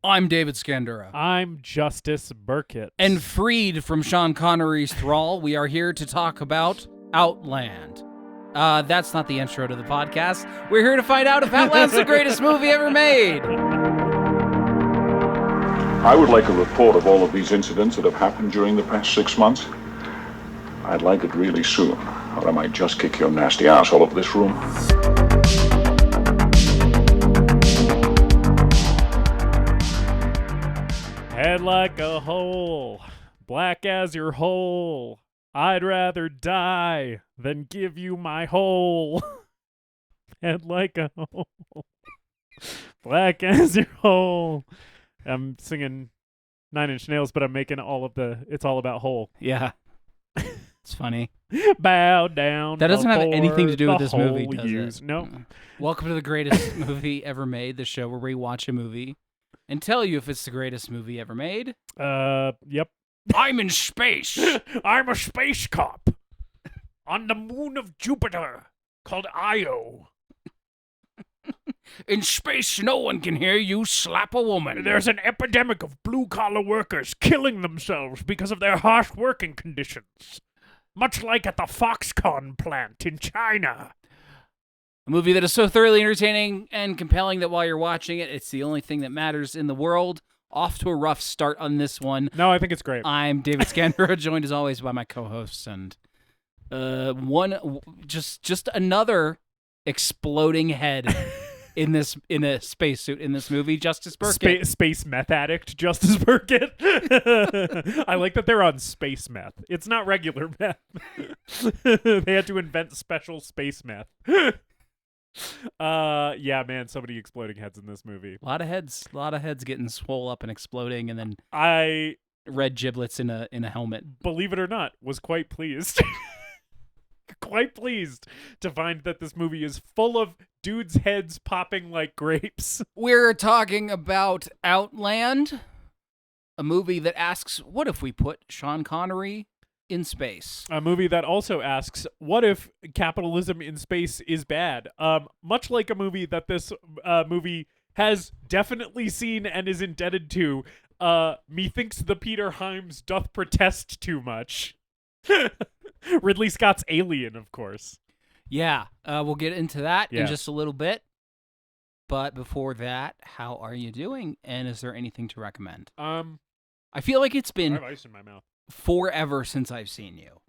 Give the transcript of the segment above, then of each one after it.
I'm David Scandura. I'm Justus Burkett. And freed from Sean Connery's thrall, we are here to talk about Outland. That's not the intro to the podcast. We're here to find out if Outland's the greatest movie ever made. I would like a report of all of these incidents that have happened during the past 6 months. I'd like it really soon, or I might just kick your nasty ass all over this room. Head like a hole, black as your hole. I'd rather die than give you my hole. Head like a hole, black as your hole. I'm singing Nine Inch Nails, but I'm making all of the It's All About Hole. Yeah. It's funny. Bow down. That doesn't have anything to do with this movie, hole does use. it? No. Welcome to the greatest movie ever made, the show where we watch a movie and tell you if it's the greatest movie ever made. Yep. I'm in space. I'm a space cop on the moon of Jupiter called Io. In space, no one can hear you slap a woman. There's an epidemic of blue-collar workers killing themselves because of their harsh working conditions, much like at the Foxconn plant in China. A movie that is so thoroughly entertaining and compelling that while you're watching it, it's the only thing that matters in the world. Off to a rough start on this one. No, I think it's great. I'm David Scandura, joined as always by my co-hosts, and just another exploding head in a spacesuit in this movie, Justus Burkett. Space meth addict Justus Burkett. I like that they're on space meth. It's not regular meth. They had to invent special space meth. Yeah, man, so many exploding heads in this movie. A lot of heads getting swole up and exploding, and then I red giblets in a helmet. Believe it or not, was quite pleased. Quite pleased to find that this movie is full of dudes' heads popping like grapes. We're talking about Outland, a movie that asks, what if we put Sean Connery in space? A movie that also asks, what if capitalism in space is bad? Much like a movie that this movie has definitely seen and is indebted to, methinks the Peter Hyams doth protest too much. Ridley Scott's Alien, of course. Yeah, we'll get into that Yeah. in just a little bit. But before that, how are you doing? And is there anything to recommend? I feel like it's I been have ice in my mouth. forever since I've seen you.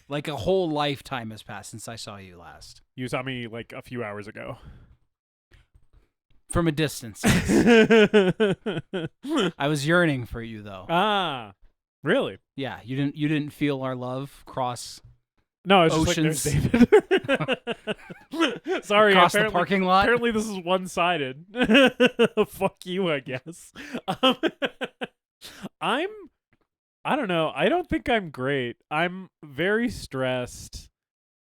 Like a whole lifetime has passed since I saw you last. You saw me like a few hours ago. From a distance. I was yearning for you, though. Ah, really? Yeah, you didn't feel our love cross No, it's oceans just like, there's David. Sorry, across the apparently, parking lot. apparently this is one-sided. Fuck you, I guess. I don't know. I don't think I'm great. I'm very stressed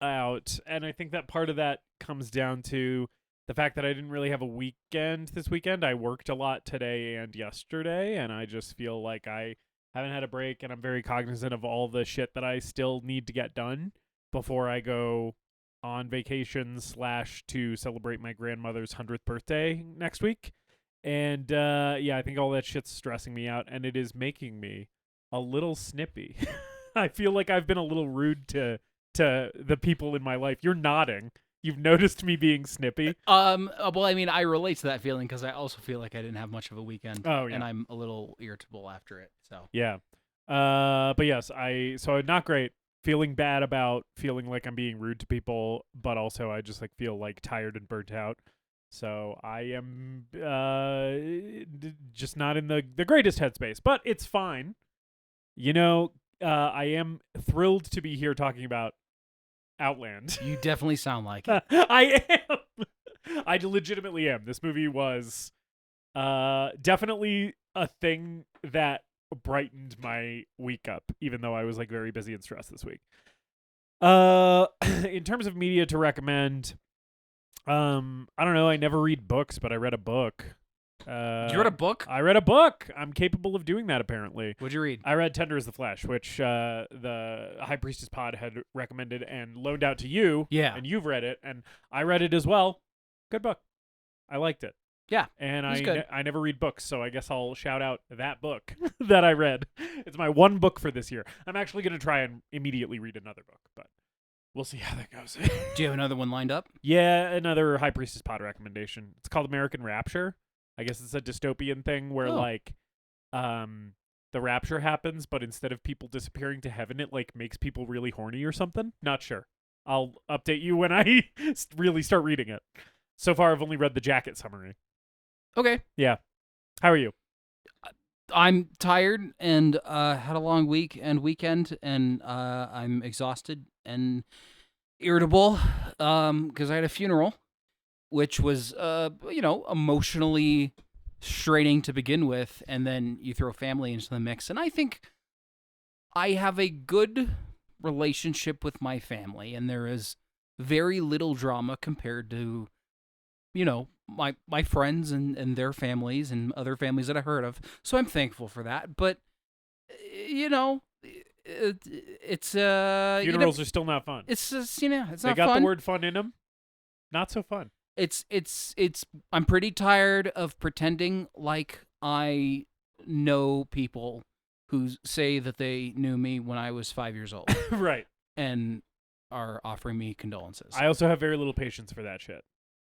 out, and I think that part of that comes down to the fact that I didn't really have a weekend this weekend. I worked a lot today and yesterday, and I just feel like I haven't had a break, and I'm very cognizant of all the shit that I still need to get done before I go on vacation / to celebrate my grandmother's 100th birthday next week. And yeah, I think all that shit's stressing me out, and it is making me a little snippy. I feel like I've been a little rude to the people in my life. You're nodding. You've noticed me being snippy. Well, I mean, I relate to that feeling because I also feel like I didn't have much of a weekend. Oh, yeah. And I'm a little irritable after it. So Yeah. But yes, so not great. Feeling bad about feeling like I'm being rude to people, but also I just like feel like tired and burnt out. So I am just not in the greatest headspace, but it's fine. You know, I am thrilled to be here talking about Outland. you definitely sound like it. I am. I legitimately am. This movie was definitely a thing that brightened my week up, even though I was like very busy and stressed this week. In terms of media to recommend, I don't know. I never read books, but I read a book. You read a book? I read a book. I'm capable of doing that, apparently. What'd you read? I read Tender as the Flesh, which the High Priestess Pod had recommended and loaned out to you. Yeah. And you've read it, and I read it as well. Good book. I liked it. Yeah, And he's good. I never read books, so I guess I'll shout out that book that I read. It's my one book for this year. I'm actually going to try and immediately read another book, but we'll see how that goes. Do you have another one lined up? Yeah, another High Priestess Pod recommendation. It's called American Rapture. I guess it's a dystopian thing where the rapture happens, but instead of people disappearing to heaven, it like makes people really horny or something. Not sure. I'll update you when I really start reading it. So far, I've only read the jacket summary. Okay. Yeah. How are you? I'm tired and had a long week and weekend, and I'm exhausted and irritable because I had a funeral, which was emotionally straining to begin with, and then you throw family into the mix. And I think I have a good relationship with my family, and there is very little drama compared to my friends and their families and other families that I heard of. So I'm thankful for that. But it's Funerals are still not fun. It's just it's not fun. They got the word fun in them. Not so fun. It's I'm pretty tired of pretending like I know people who say that they knew me when I was 5 years old. Right. And are offering me condolences. I also have very little patience for that shit.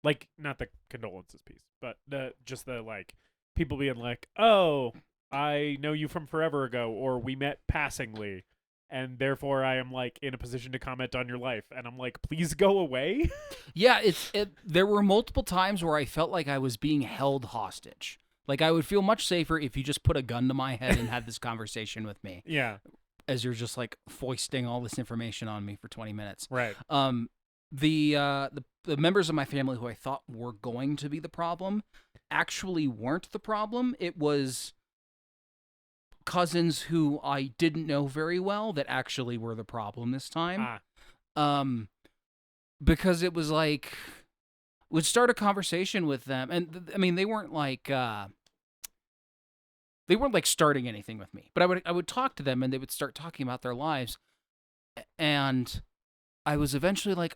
Like, not the condolences piece, but just the like people being like, "Oh, I know you from forever ago," or "We met passingly, and therefore I am like in a position to comment on your life," and I'm like, "Please go away." Yeah, there were multiple times where I felt like I was being held hostage. Like, I would feel much safer if you just put a gun to my head and had this conversation with me. Yeah. As you're just like foisting all this information on me for 20 minutes. Right. The members of my family who I thought were going to be the problem actually weren't the problem. It was cousins who I didn't know very well that actually were the problem this time. Because it was like, would start a conversation with them, and I mean they weren't like starting anything with me, but I would talk to them and they would start talking about their lives, and I was eventually like,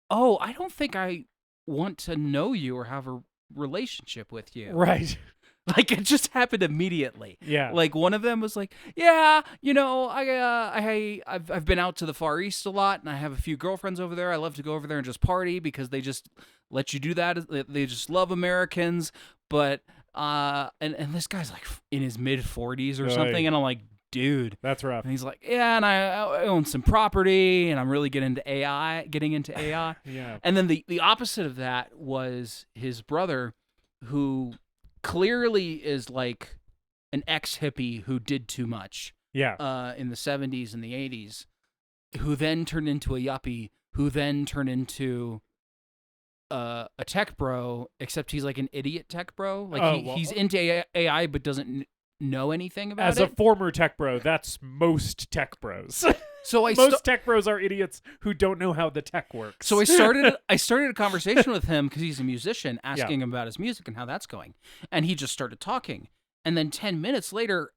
"Oh, I don't think I want to know you or have a relationship with you." Right. Like, it just happened immediately. Yeah. Like, one of them was like, "Yeah, I've been out to the Far East a lot, and I have a few girlfriends over there. I love to go over there and just party because they just let you do that. They just love Americans." But and this guy's like in his mid-40s or something, and I'm like, "Dude, that's rough." And he's like, "Yeah, and I own some property, and I'm really getting into AI." Yeah. And then the opposite of that was his brother, who clearly is like an ex-hippie who did too much. Yeah. In the 70s and the 80s, who then turned into a yuppie, who then turned into a tech bro, except he's like an idiot tech bro. Like he's into AI but doesn't know anything about it. As a former tech bro, that's most tech bros. So most tech bros are idiots who don't know how the tech works. So I started a conversation with him because he's a musician, asking him about his music and how that's going. And he just started talking. And then 10 minutes later,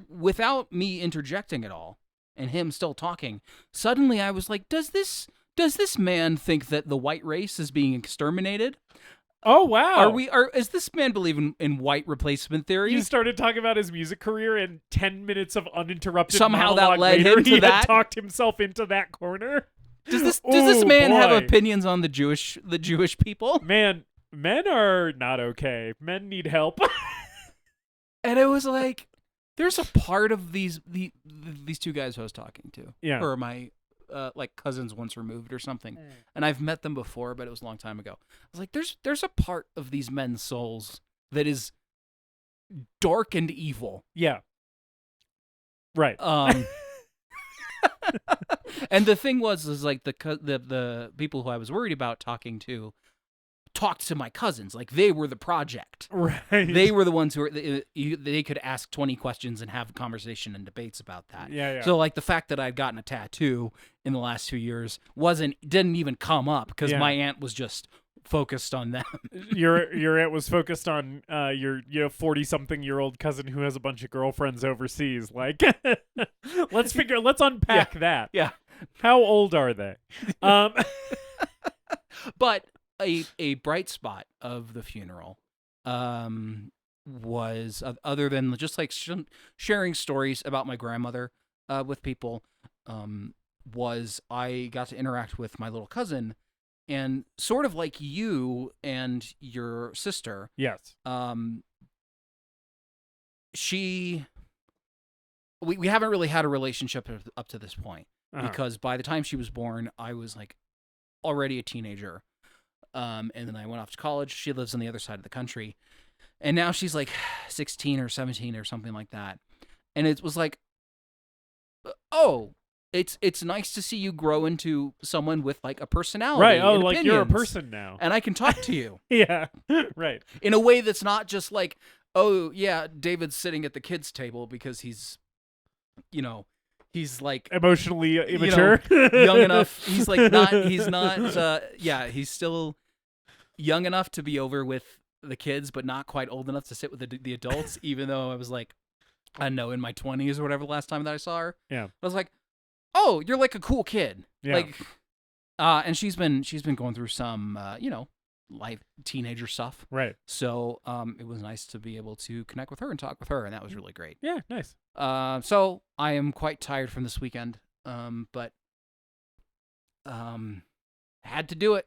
without me interjecting at all and him still talking, suddenly I was like, does this man think that the white race is being exterminated? Oh, wow. Is this man believe in white replacement theory? You started talking about his music career, and 10 minutes of uninterrupted somehow monologue that led later, him to he that. had talked himself into that corner. Does this man have boy. opinions on the Jewish people? Man, men are not okay. Men need help. And it was like, there's a part of these two guys who I was talking to, or my like cousins once removed or something, and I've met them before, but it was a long time ago. I was like, there's a part of these men's souls that is dark and evil. Yeah. Right. And the thing was like the people who I was worried about talking to talked to my cousins like they were the project. Right. They were the ones who they could ask 20 questions and have a conversation and debates about that. Yeah. So like the fact that I'd gotten a tattoo in the last 2 years didn't even come up because my aunt was just focused on them. Your aunt was focused on your 40-something-year-old cousin who has a bunch of girlfriends overseas. Like, let's unpack that. Yeah. How old are they? But a bright spot of the funeral was other than just like sharing stories about my grandmother with people, was I got to interact with my little cousin, and sort of like you and your sister. Yes. We haven't really had a relationship up to this point, Uh-huh. because by the time she was born, I was like already a teenager. And then I went off to college. She lives on the other side of the country. And now she's like 16 or 17 or something like that. And it was like, oh, it's nice to see you grow into someone with like a personality. Right. Oh, and like you're a opinions, person now. and I can talk to you. Yeah. Right. In a way that's not just like, oh yeah, David's sitting at the kids' table because he's like Emotionally immature. young enough. He's not. Yeah, he's still young enough to be over with the kids, but not quite old enough to sit with the adults. Even though I was like, I don't know, in my 20s or whatever the last time that I saw her. Yeah. I was like, oh, you're like a cool kid. Yeah. Like, and she's been going through some life teenager stuff. Right. So it was nice to be able to connect with her and talk with her, and that was really great. Yeah. Nice. So I am quite tired from this weekend, but had to do it.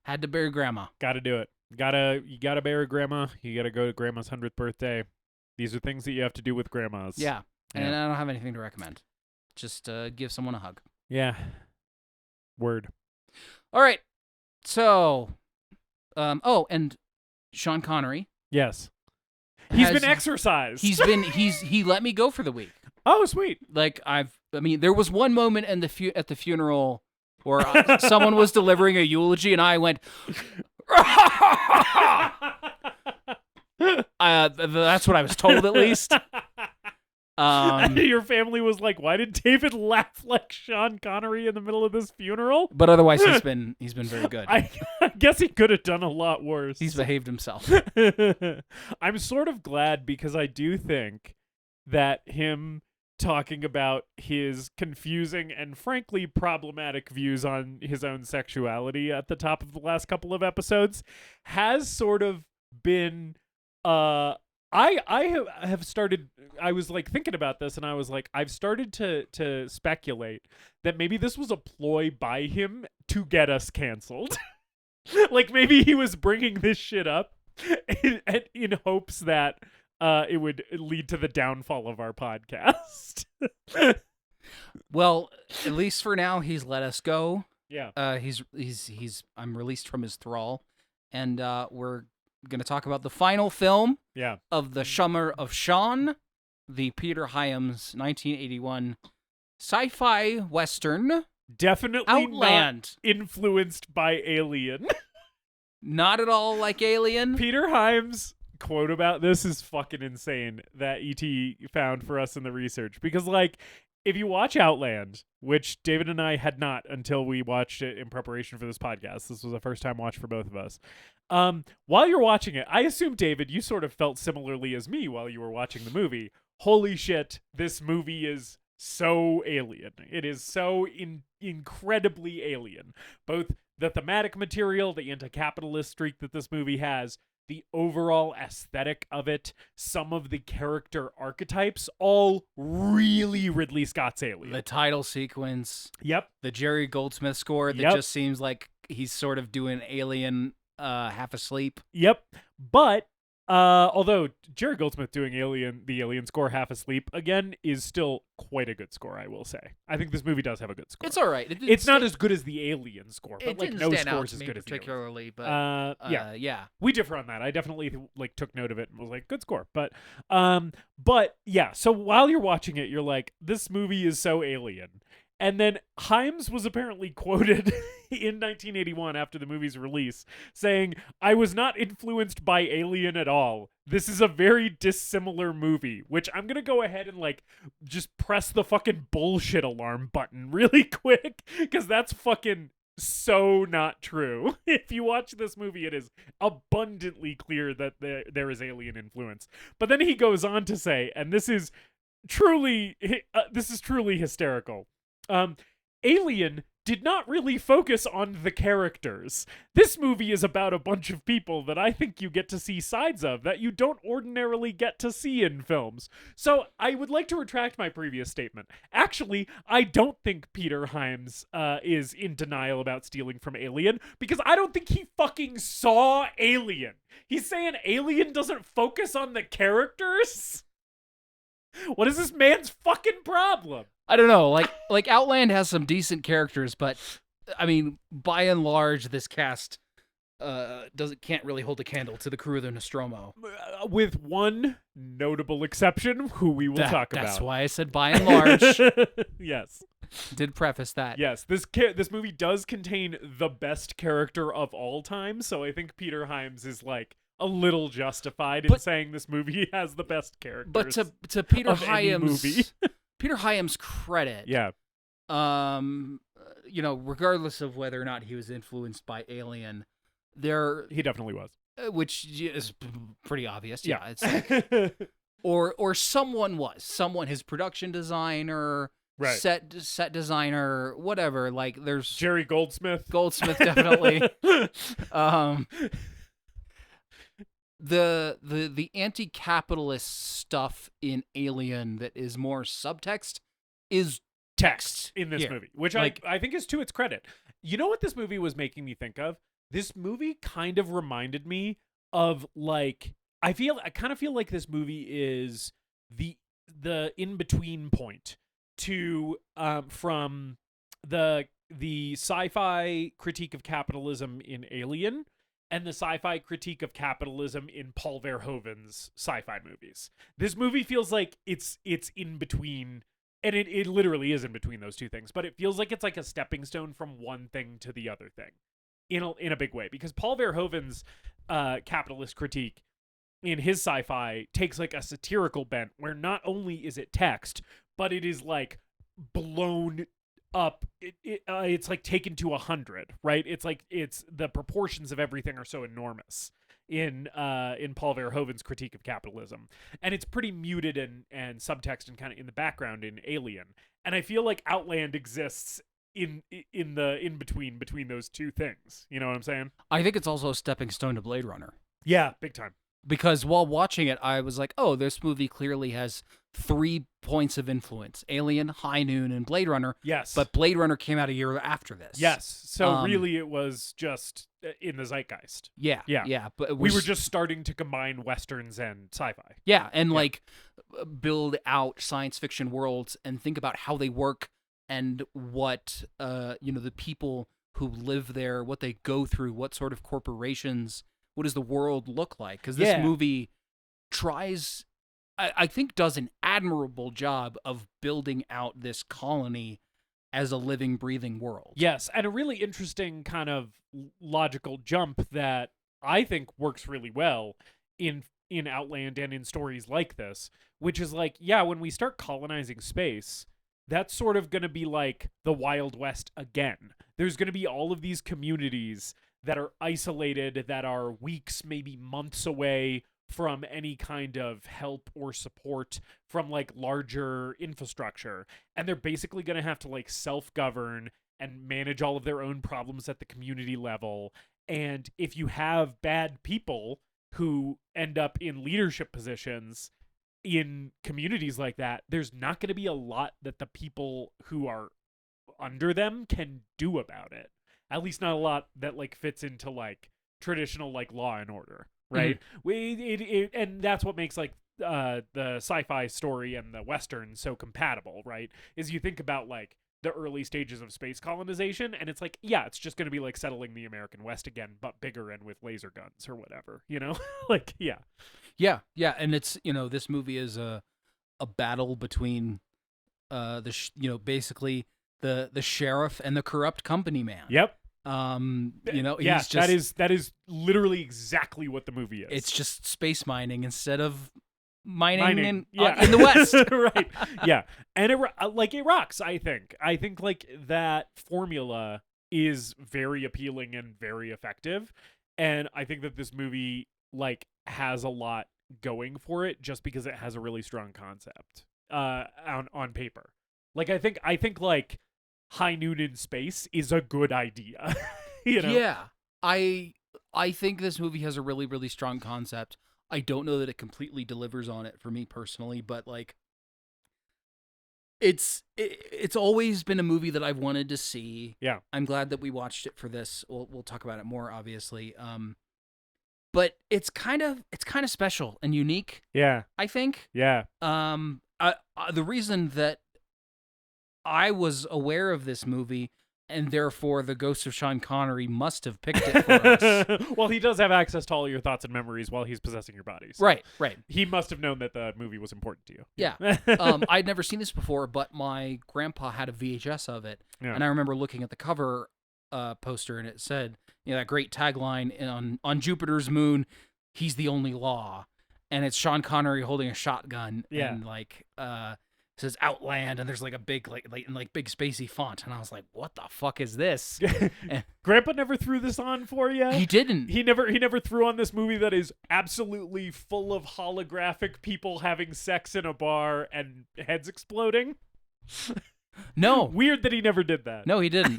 Had to bury Grandma. Got to do it. You gotta bury Grandma. You gotta go to Grandma's 100th birthday. These are things that you have to do with grandmas. Yeah, and Yeah. I don't have anything to recommend. Just give someone a hug. Yeah. Word. All right. So, and Sean Connery. Yes. He's has- been exercised. He let me go for the week. Oh, sweet. Like there was one moment at the funeral where someone was delivering a eulogy, and I went, that's what I was told, at least. Your family was like, "Why did David laugh like Sean Connery in the middle of this funeral?" But otherwise, he's been very good. I guess he could have done a lot worse. He's behaved himself. I'm sort of glad, because I do think that him talking about his confusing and frankly problematic views on his own sexuality at the top of the last couple of episodes has sort of been I have started. I was like thinking about this, and I was like, I've started to speculate that maybe this was a ploy by him to get us canceled. Like maybe he was bringing this shit up in hopes that it would lead to the downfall of our podcast. Well, at least for now, he's let us go. Yeah. I'm released from his thrall, and we're gonna talk about the final film. Yeah. Of the Shummer of Sean, the Peter Hyams 1981 sci-fi western. Definitely Outland. Not influenced by Alien. Not at all like Alien. Peter Hyams' quote about this is fucking insane that E.T. found for us in the research. Because, like, if you watch Outland, which David and I had not until we watched it in preparation for this podcast. This was a first-time watch for both of us. While you're watching it, I assume, David, you sort of felt similarly as me while you were watching the movie. Holy shit, this movie is so alien. It is so incredibly alien. Both the thematic material, the anti-capitalist streak that this movie has, the overall aesthetic of it, some of the character archetypes, all really Ridley Scott's Alien. The title sequence. Yep. The Jerry Goldsmith score that Yep. just seems like he's sort of doing Alien half asleep. Yep. But although Jerry Goldsmith doing the Alien score half asleep again is still quite a good score, I will say. I think this movie does have a good score. It's all right. It's not as good as the Alien score, but It like didn't no stand out score is to as me good as the Alien. particularly, but Yeah. We differ on that. I definitely like took note of it and was like, good score. But yeah. So while you're watching it, you're like, this movie is so alien. And then Hyams was apparently quoted in 1981 after the movie's release saying, "I was not influenced by Alien at all. This is a very dissimilar movie," which I'm going to go ahead and like just press the fucking bullshit alarm button really quick, because that's fucking so not true. If you watch this movie, it is abundantly clear that there is alien influence. But then he goes on to say, and this is truly hysterical. Alien did not really focus on the characters. This movie is about a bunch of people that I think you get to see sides of that you don't ordinarily get to see in films. So I would like to retract my previous statement. Actually, I don't think Peter Hyams is in denial about stealing from Alien, because I don't think he fucking saw Alien. He's saying Alien doesn't focus on the characters? What is this man's fucking problem? I don't know. Like Outland has some decent characters, but I mean, by and large, this cast can't really hold a candle to the crew of the Nostromo. With one notable exception, who we will talk about. That's why I said by and large. Yes. Did preface that. Yes, this movie does contain the best character of all time, so I think Peter Hyams is like a little justified in saying this movie has the best characters. But to Peter of any Hyams, movie. Peter Hyams' credit, Yeah. Regardless of whether or not he was influenced by Alien, He definitely was. Which is pretty obvious. Yeah. It's like, or someone his production designer, right. set designer, whatever. Like there's Jerry Goldsmith definitely. The anti-capitalist stuff in Alien that is more subtext is text in this here. movie, which I think is to its credit. You know what this movie was making me think of? This movie kind of reminded me of like I kind of feel like this movie is the in-between point to from the sci-fi critique of capitalism in Alien and the sci-fi critique of capitalism in Paul Verhoeven's sci-fi movies. This movie feels like it's in between, and it literally is in between those two things, but it feels like it's like a stepping stone from one thing to the other thing in a big way, because Paul Verhoeven's capitalist critique in his sci-fi takes like a satirical bent where not only is it text, but it is like blown up. It's like taken to 100, right? It's like the proportions of everything are so enormous in Paul Verhoeven's critique of capitalism, and it's pretty muted and subtext and kind of in the background in Alien. And I feel like Outland exists in the in between those two things. You know what I'm saying? I think it's also a stepping stone to Blade Runner. Yeah, big time. Because while watching it, I was like, oh, this movie clearly has 3 points of influence: Alien, High Noon, and Blade Runner. Yes. But Blade Runner came out a year after this. Yes. So really it was just in the zeitgeist. Yeah. Yeah. Yeah. But we were just starting to combine Westerns and sci-fi. Yeah. And like build out science fiction worlds and think about how they work and what, the people who live there, what they go through, what sort of corporations, what does the world look like? Because this movie tries, I think, does an admirable job of building out this colony as a living, breathing world. Yes, and a really interesting kind of logical jump that I think works really well in Outland and in stories like this, which is like, when we start colonizing space, that's sort of going to be like the Wild West again. There's going to be all of these communities that are isolated, that are weeks, maybe months away from any kind of help or support from like larger infrastructure. And they're basically going to have to like self-govern and manage all of their own problems at the community level. And if you have bad people who end up in leadership positions in communities like that, there's not going to be a lot that the people who are under them can do about it. At least not a lot that like fits into like traditional like Law and Order, right? Mm-hmm. And that's what makes like the sci-fi story and the Western so compatible, right? Is you think about like the early stages of space colonization, and it's like, it's just going to be like settling the American West again, but bigger and with laser guns or whatever, like, Yeah, and it's, this movie is a battle between basically the sheriff and the corrupt company man. Yep. He's just, that is literally exactly what the movie is. It's just space mining instead of mining. In in the West. Right. Yeah. And it rocks, I think. I think like that formula is very appealing and very effective. And I think that this movie like has a lot going for it just because it has a really strong concept on paper. Like I think like High Noon in space is a good idea. You know? Yeah. I think this movie has a really, really strong concept. I don't know that it completely delivers on it for me personally, but like it's always been a movie that I've wanted to see. Yeah. I'm glad that we watched it for this. We'll talk about it more, obviously. But it's kind of special and unique, Yeah. I think. Yeah. The reason that I was aware of this movie, and therefore the ghost of Sean Connery must have picked it for us. Well, he does have access to all your thoughts and memories while he's possessing your bodies. Right. He must have known that the movie was important to you. Yeah. I'd never seen this before, but my grandpa had a VHS of it, Yeah. and I remember looking at the cover poster, and it said, that great tagline on Jupiter's moon, "He's the only law," and it's Sean Connery holding a shotgun, Yeah. and like it says Outland, and there's like a big big spacey font, and I was like, "What the fuck is this?" Grandpa never threw this on for you. He didn't. He never threw on this movie that is absolutely full of holographic people having sex in a bar and heads exploding. No. Weird that he never did that. No, he didn't.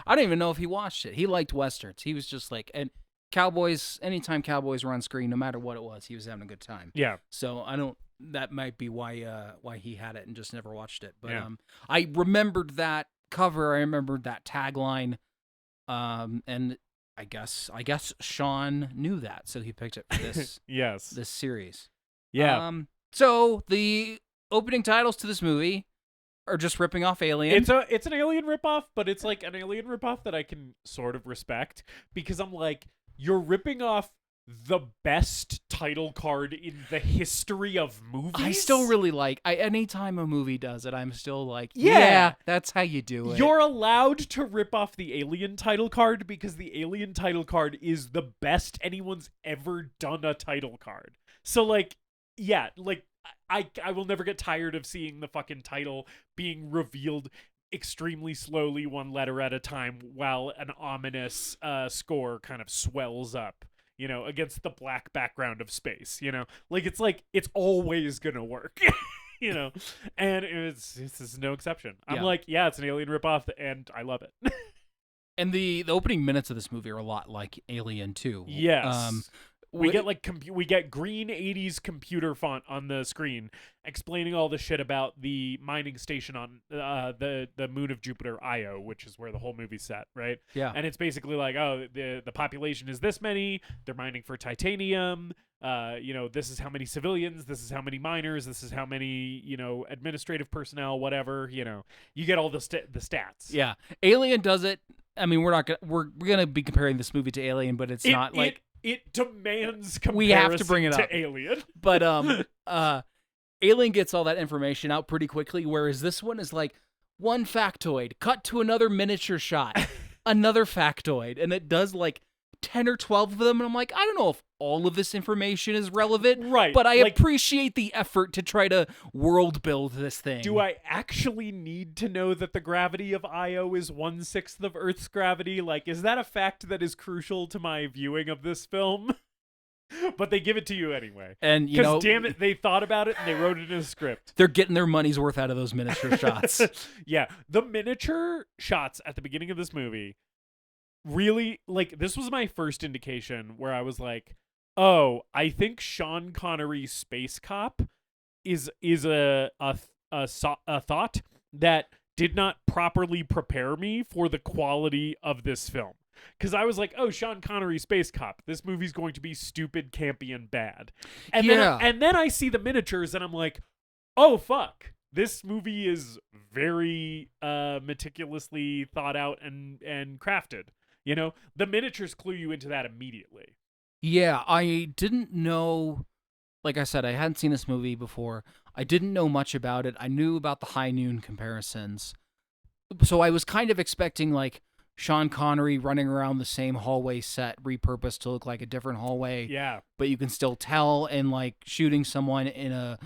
I don't even know if he watched it. He liked westerns. He was just like, and cowboys. Anytime cowboys were on screen, no matter what it was, he was having a good time. Yeah. So I don't. That might be why he had it and just never watched it. But Yeah. I remembered that cover. I remembered that tagline. And I guess Sean knew that, so he picked it for this Yes. this series. Yeah. So the opening titles to this movie are just ripping off Alien. It's an Alien ripoff, but it's like an Alien ripoff that I can sort of respect, because I'm like, you're ripping off the best title card in the history of movies. I still really like. Anytime a movie does it, I'm still like, Yeah. yeah, that's how you do it. You're allowed to rip off the Alien title card because the Alien title card is the best anyone's ever done a title card. So like, yeah, like I will never get tired of seeing the fucking title being revealed extremely slowly, one letter at a time, while an ominous score kind of swells up, against the black background of space, like it's always gonna work. And this is no exception. I'm Yeah. like, yeah, it's an Alien ripoff, and I love it. And the opening minutes of this movie are a lot like Alien 2. Yes. We get we get green 80s computer font on the screen explaining all the shit about the mining station on the moon of Jupiter, Io, which is where the whole movie's set, right? Yeah. And it's basically like, oh, the population is this many, they're mining for titanium, this is how many civilians, this is how many miners, this is how many, administrative personnel, whatever, you get all the stats. Yeah. Alien does it. I mean, we're gonna be comparing this movie to Alien, but it's not like it demands comparison we have to bring it up. to Alien. But Alien gets all that information out pretty quickly, whereas this one is like one factoid, cut to another miniature shot, another factoid, and it does like 10 or 12 of them, and I'm like, I don't know if all of this information is relevant, right? But I appreciate the effort to try to world build this thing. Do I actually need to know that the gravity of Io is 1/6 of Earth's gravity? Like, is that a fact that is crucial to my viewing of this film? But they give it to you anyway. And because damn it, they thought about it and they wrote it in a script. They're getting their money's worth out of those miniature shots. Yeah, the miniature shots at the beginning of this movie really, like, this was my first indication where I was like, oh, I think Sean Connery's Space Cop is a thought that did not properly prepare me for the quality of this film. Because I was like, oh, Sean Connery, Space Cop. This movie's going to be stupid, campy, and bad. And then I see the miniatures, and I'm like, oh, fuck. This movie is very meticulously thought out and crafted. The miniatures clue you into that immediately. Yeah, I didn't know. Like I said, I hadn't seen this movie before. I didn't know much about it. I knew about the High Noon comparisons. So I was kind of expecting, like, Sean Connery running around the same hallway set, repurposed to look like a different hallway. Yeah. But you can still tell, and, like, shooting someone in a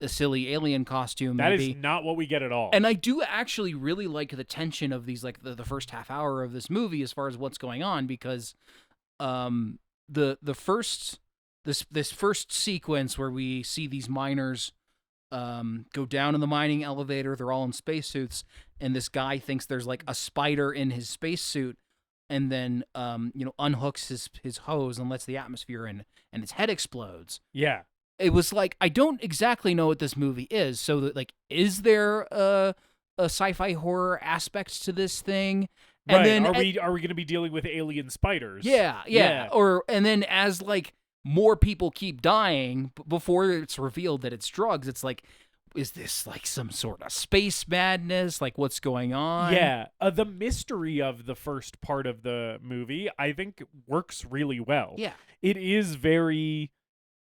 silly alien costume. That maybe. is not what we get at all. And I do actually really like the tension of these, like, the first half hour of this movie as far as what's going on, because this first sequence where we see these miners go down in the mining elevator. They're all in spacesuits, and this guy thinks there's like a spider in his spacesuit, and then unhooks his hose and lets the atmosphere in, and his head explodes. Yeah. It was like, I don't exactly know what this movie is. So that, like, is there a sci-fi horror aspect to this thing? And right. then Are we going to be dealing with alien spiders? Yeah. And then as like more people keep dying before it's revealed that it's drugs, it's like, is this like some sort of space madness? Like, what's going on? Yeah. The mystery of the first part of the movie, I think, works really well. Yeah. It is very...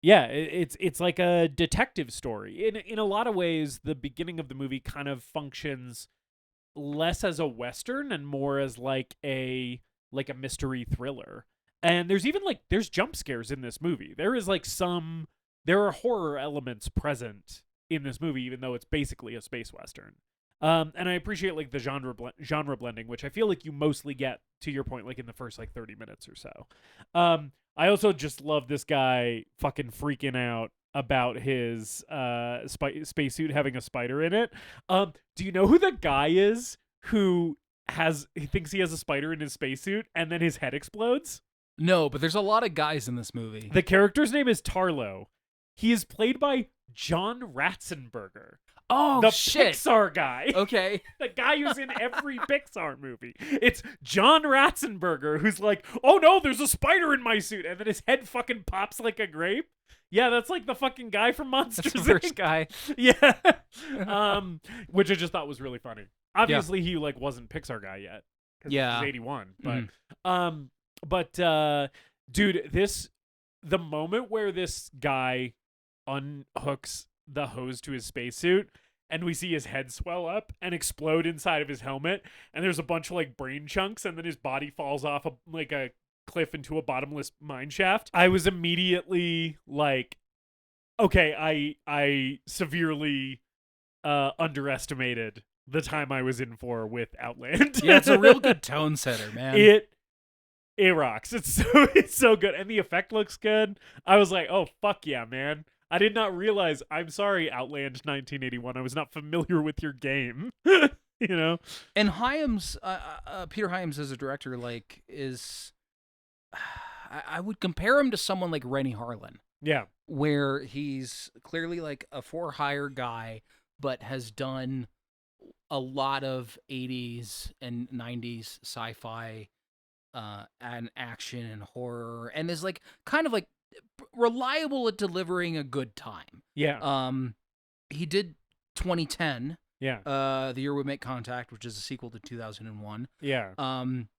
Yeah, it's like a detective story. In a lot of ways, the beginning of the movie kind of functions less as a Western and more as like a mystery thriller. And there's jump scares in this movie. There are horror elements present in this movie, even though it's basically a space Western. And I appreciate like the genre blending, which I feel like you mostly get, to your point, like in the first like 30 minutes or so. I also just love this guy fucking freaking out about his spacesuit having a spider in it. Do you know who the guy is who he thinks he has a spider in his spacesuit and then his head explodes? No, but there's a lot of guys in this movie. The character's name is Tarlo. He is played by John Ratzenberger. Oh, the shit. Pixar guy. Okay. The guy who's in every Pixar movie. It's John Ratzenberger, who's like, oh no, there's a spider in my suit. And then his head fucking pops like a grape. Yeah, that's like the fucking guy from Monsters That's the Inc. first guy. Yeah. Which I just thought was really funny. Obviously, he like wasn't Pixar guy yet. Yeah. He's 81. But, dude, the moment where this guy unhooks the hose to his spacesuit and we see his head swell up and explode inside of his helmet, and there's a bunch of like brain chunks, and then his body falls off a cliff into a bottomless mine shaft. I was immediately like, okay, I severely underestimated the time I was in for with Outland. Yeah, it's a real good tone setter, man. It rocks. It's so good, and the effect looks good. I was like, oh fuck yeah, man. I did not realize. I'm sorry, Outland 1981. I was not familiar with your game. You know. And Hyams, Peter Hyams as a director, like is, I would compare him to someone like Rennie Harlan. Yeah. Where he's clearly like a for-hire guy, but has done a lot of 80s and 90s sci-fi and action and horror, and is like kind of like reliable at delivering a good time. Yeah. He did 2010. Yeah. The Year We Make Contact, which is a sequel to 2001. Yeah.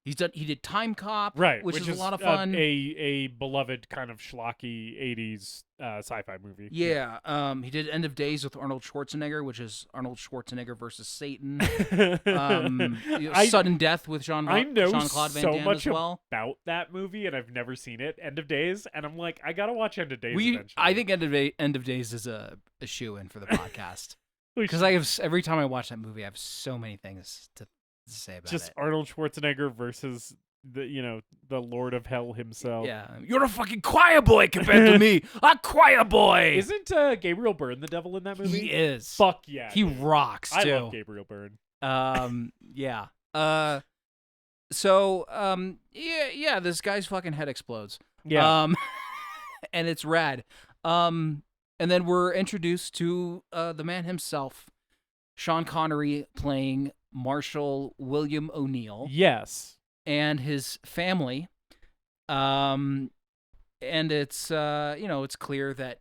He did Time Cop, right, which is a lot of fun. A beloved kind of schlocky 80s sci-fi movie. Yeah. He did End of Days with Arnold Schwarzenegger, which is Arnold Schwarzenegger versus Satan. Sudden Death with Jean-Claude Van so Damme much as well. About that movie, and I've never seen it. End of Days, and I'm like, I gotta watch End of Days eventually. I think End of Days is a shoe-in for the podcast. Because every time I watch that movie, I have so many things to say about it. Just Arnold Schwarzenegger versus the Lord of Hell himself. Yeah, you're a fucking choir boy compared to me, a choir boy. Isn't Gabriel Byrne the devil in that movie? He is. Fuck yeah, he rocks too. I love Gabriel Byrne. Yeah. Yeah. This guy's fucking head explodes. Yeah. And it's rad. And then we're introduced to the man himself, Sean Connery, playing Marshal William O'Neill. Yes. And his family. And it's it's clear that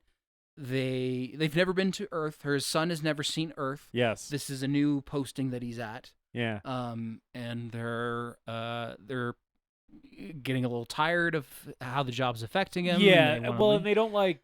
they've never been to Earth. Her son has never seen Earth. Yes. This is a new posting that he's at. Yeah. And they're getting a little tired of how the job's affecting him. Yeah, and they don't like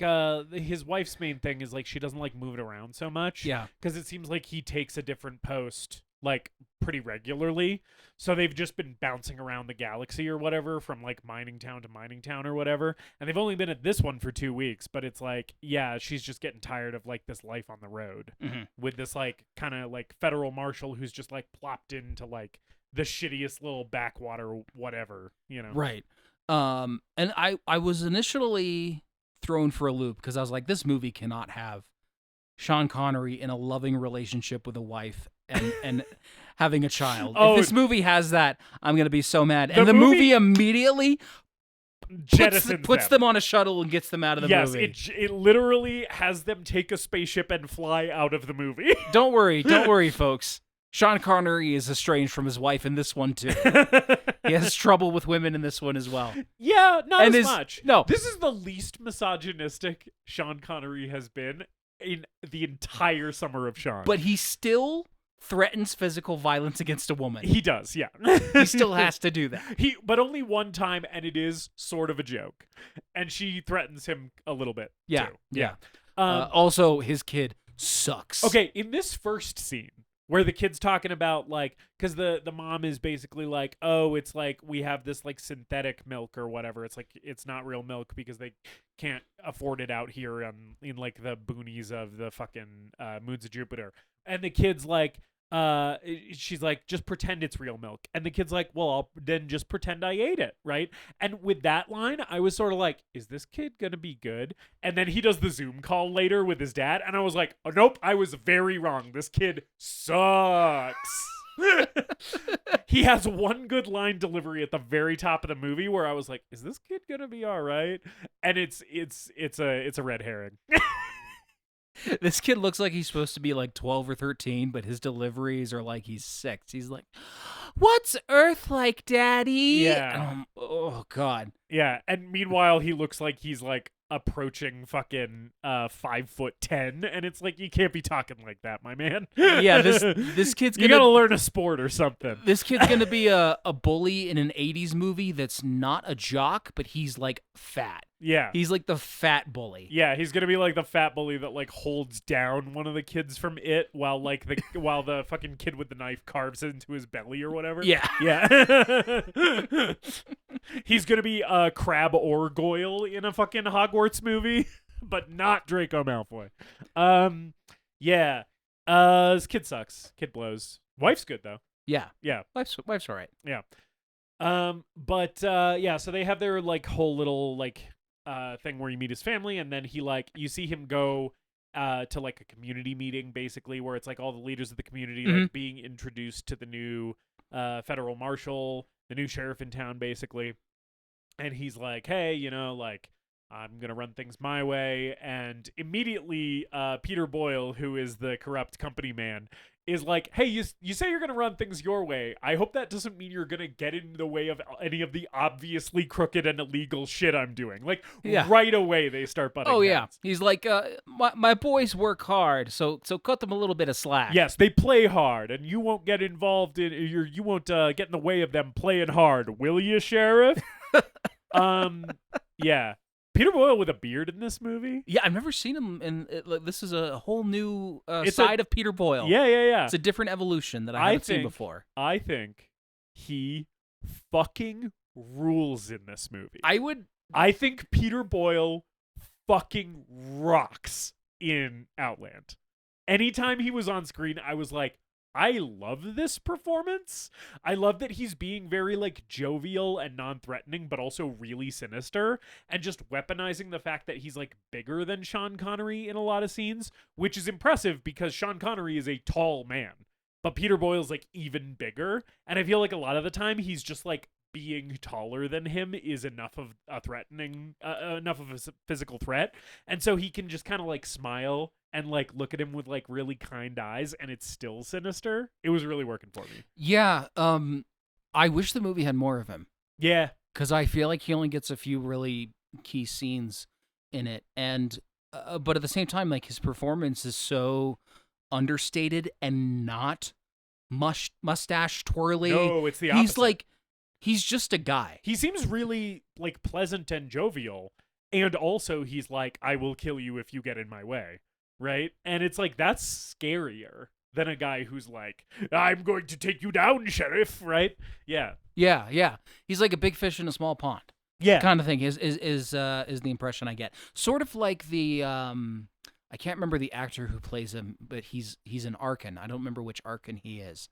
his wife's main thing is like she doesn't like moving around so much. Yeah, because it seems like he takes a different post like pretty regularly. So they've just been bouncing around the galaxy or whatever, from like mining town to mining town or whatever. And they've only been at this one for 2 weeks, but it's like, yeah, she's just getting tired of like this life on the road with this like kind of like federal marshal who's just like plopped into like the shittiest little backwater whatever, Right. And I was initially thrown for a loop because I was like, this movie cannot have Sean Connery in a loving relationship with a wife and having a child. Oh, if this movie has that, I'm going to be so mad. The And the movie movie immediately jettisons puts them on a shuttle and gets them out of the yes, movie. it literally has them take a spaceship and fly out of the movie. Don't worry, folks. Sean Connery is estranged from his wife in this one too. He has trouble with women in this one as well. Yeah, not And as much. No. This is the least misogynistic Sean Connery has been in the entire Summer of Sean. But he still threatens physical violence against a woman. He does, yeah. He still has to do that. But only one time, and it is sort of a joke. And she threatens him a little bit, Yeah, too. yeah. Um, Also, his kid sucks. okay, in this first scene, where the kid's talking about, like, because the mom is basically like, oh, it's like we have this, like, synthetic milk or whatever. It's like, it's not real milk because they can't afford it out here in like, the boonies of the fucking moons of Jupiter. And the kid's like, she's like, just pretend it's real milk. And the kid's like, well, I'll then just pretend I ate it, right? And with that line, I was sort of like, is this kid gonna be good? And then he does the Zoom call later with his dad, and I was like, oh, nope, I was very wrong. This kid sucks. He has one good line delivery at the very top of the movie where I was like, is this kid gonna be all right? And it's a red herring. This kid looks like he's supposed to be like 12 or 13, but his deliveries are like he's 6. He's like, what's Earth like, Daddy? Yeah. Oh, God. Yeah, and meanwhile he looks like he's like approaching fucking 5'10", and it's like you can't be talking like that, my man. Yeah, this kid's you gonna gotta learn a sport or something. This kid's gonna be a bully in an 80s movie that's not a jock, but he's like fat. Yeah. He's like the fat bully. Yeah, he's gonna be like the fat bully that like holds down one of the kids from it while like while the fucking kid with the knife carves it into his belly or whatever. Yeah. Yeah. He's gonna be Crab or Goyle in a fucking Hogwarts movie, but not Draco Malfoy. Yeah. This kid sucks. Kid blows. Wife's good though. Yeah. Yeah. Wife's all right. Yeah. Yeah, so they have their like whole little like thing where you meet his family, and then he like you see him go to like a community meeting basically where it's like all the leaders of the community like being introduced to the new federal marshal, the new sheriff in town basically. And he's like, hey, you know, like I'm going to run things my way. And immediately Peter Boyle, who is the corrupt company man, is like, hey, you say you're going to run things your way. I hope that doesn't mean you're going to get in the way of any of the obviously crooked and illegal shit I'm doing. Like, right away they start butting heads. Yeah. He's like, my boys work hard, so cut them a little bit of slack. Yes, they play hard, and you won't get involved in, you won't get in the way of them playing hard, will you, Sheriff? Yeah. Peter Boyle with a beard in this movie? Yeah, I've never seen him, and this is a whole new side of Peter Boyle. Yeah. It's a different evolution that I haven't seen before. I think he fucking rules in this movie. I think Peter Boyle fucking rocks in Outland. Anytime he was on screen, I was like, I love this performance. I love that he's being very like jovial and non-threatening, but also really sinister, and just weaponizing the fact that he's like bigger than Sean Connery in a lot of scenes, which is impressive because Sean Connery is a tall man, but Peter Boyle's like even bigger. And I feel like a lot of the time he's just like being taller than him is enough of a threatening, enough of a physical threat. And so he can just kind of like smile and like look at him with like really kind eyes, and it's still sinister. It was really working for me. Yeah. I wish the movie had more of him. Yeah. Because I feel like he only gets a few really key scenes in it. And, but at the same time, like his performance is so understated and not mustache twirly. No, it's the opposite. He's just a guy. He seems really like pleasant and jovial. And also he's like, I will kill you if you get in my way. Right? And it's like, that's scarier than a guy who's like, I'm going to take you down, Sheriff. Right? Yeah. Yeah. He's like a big fish in a small pond. Yeah. Kind of thing is the impression I get. Sort of like the I can't remember the actor who plays him, but he's an Arkin. I don't remember which Arkin he is.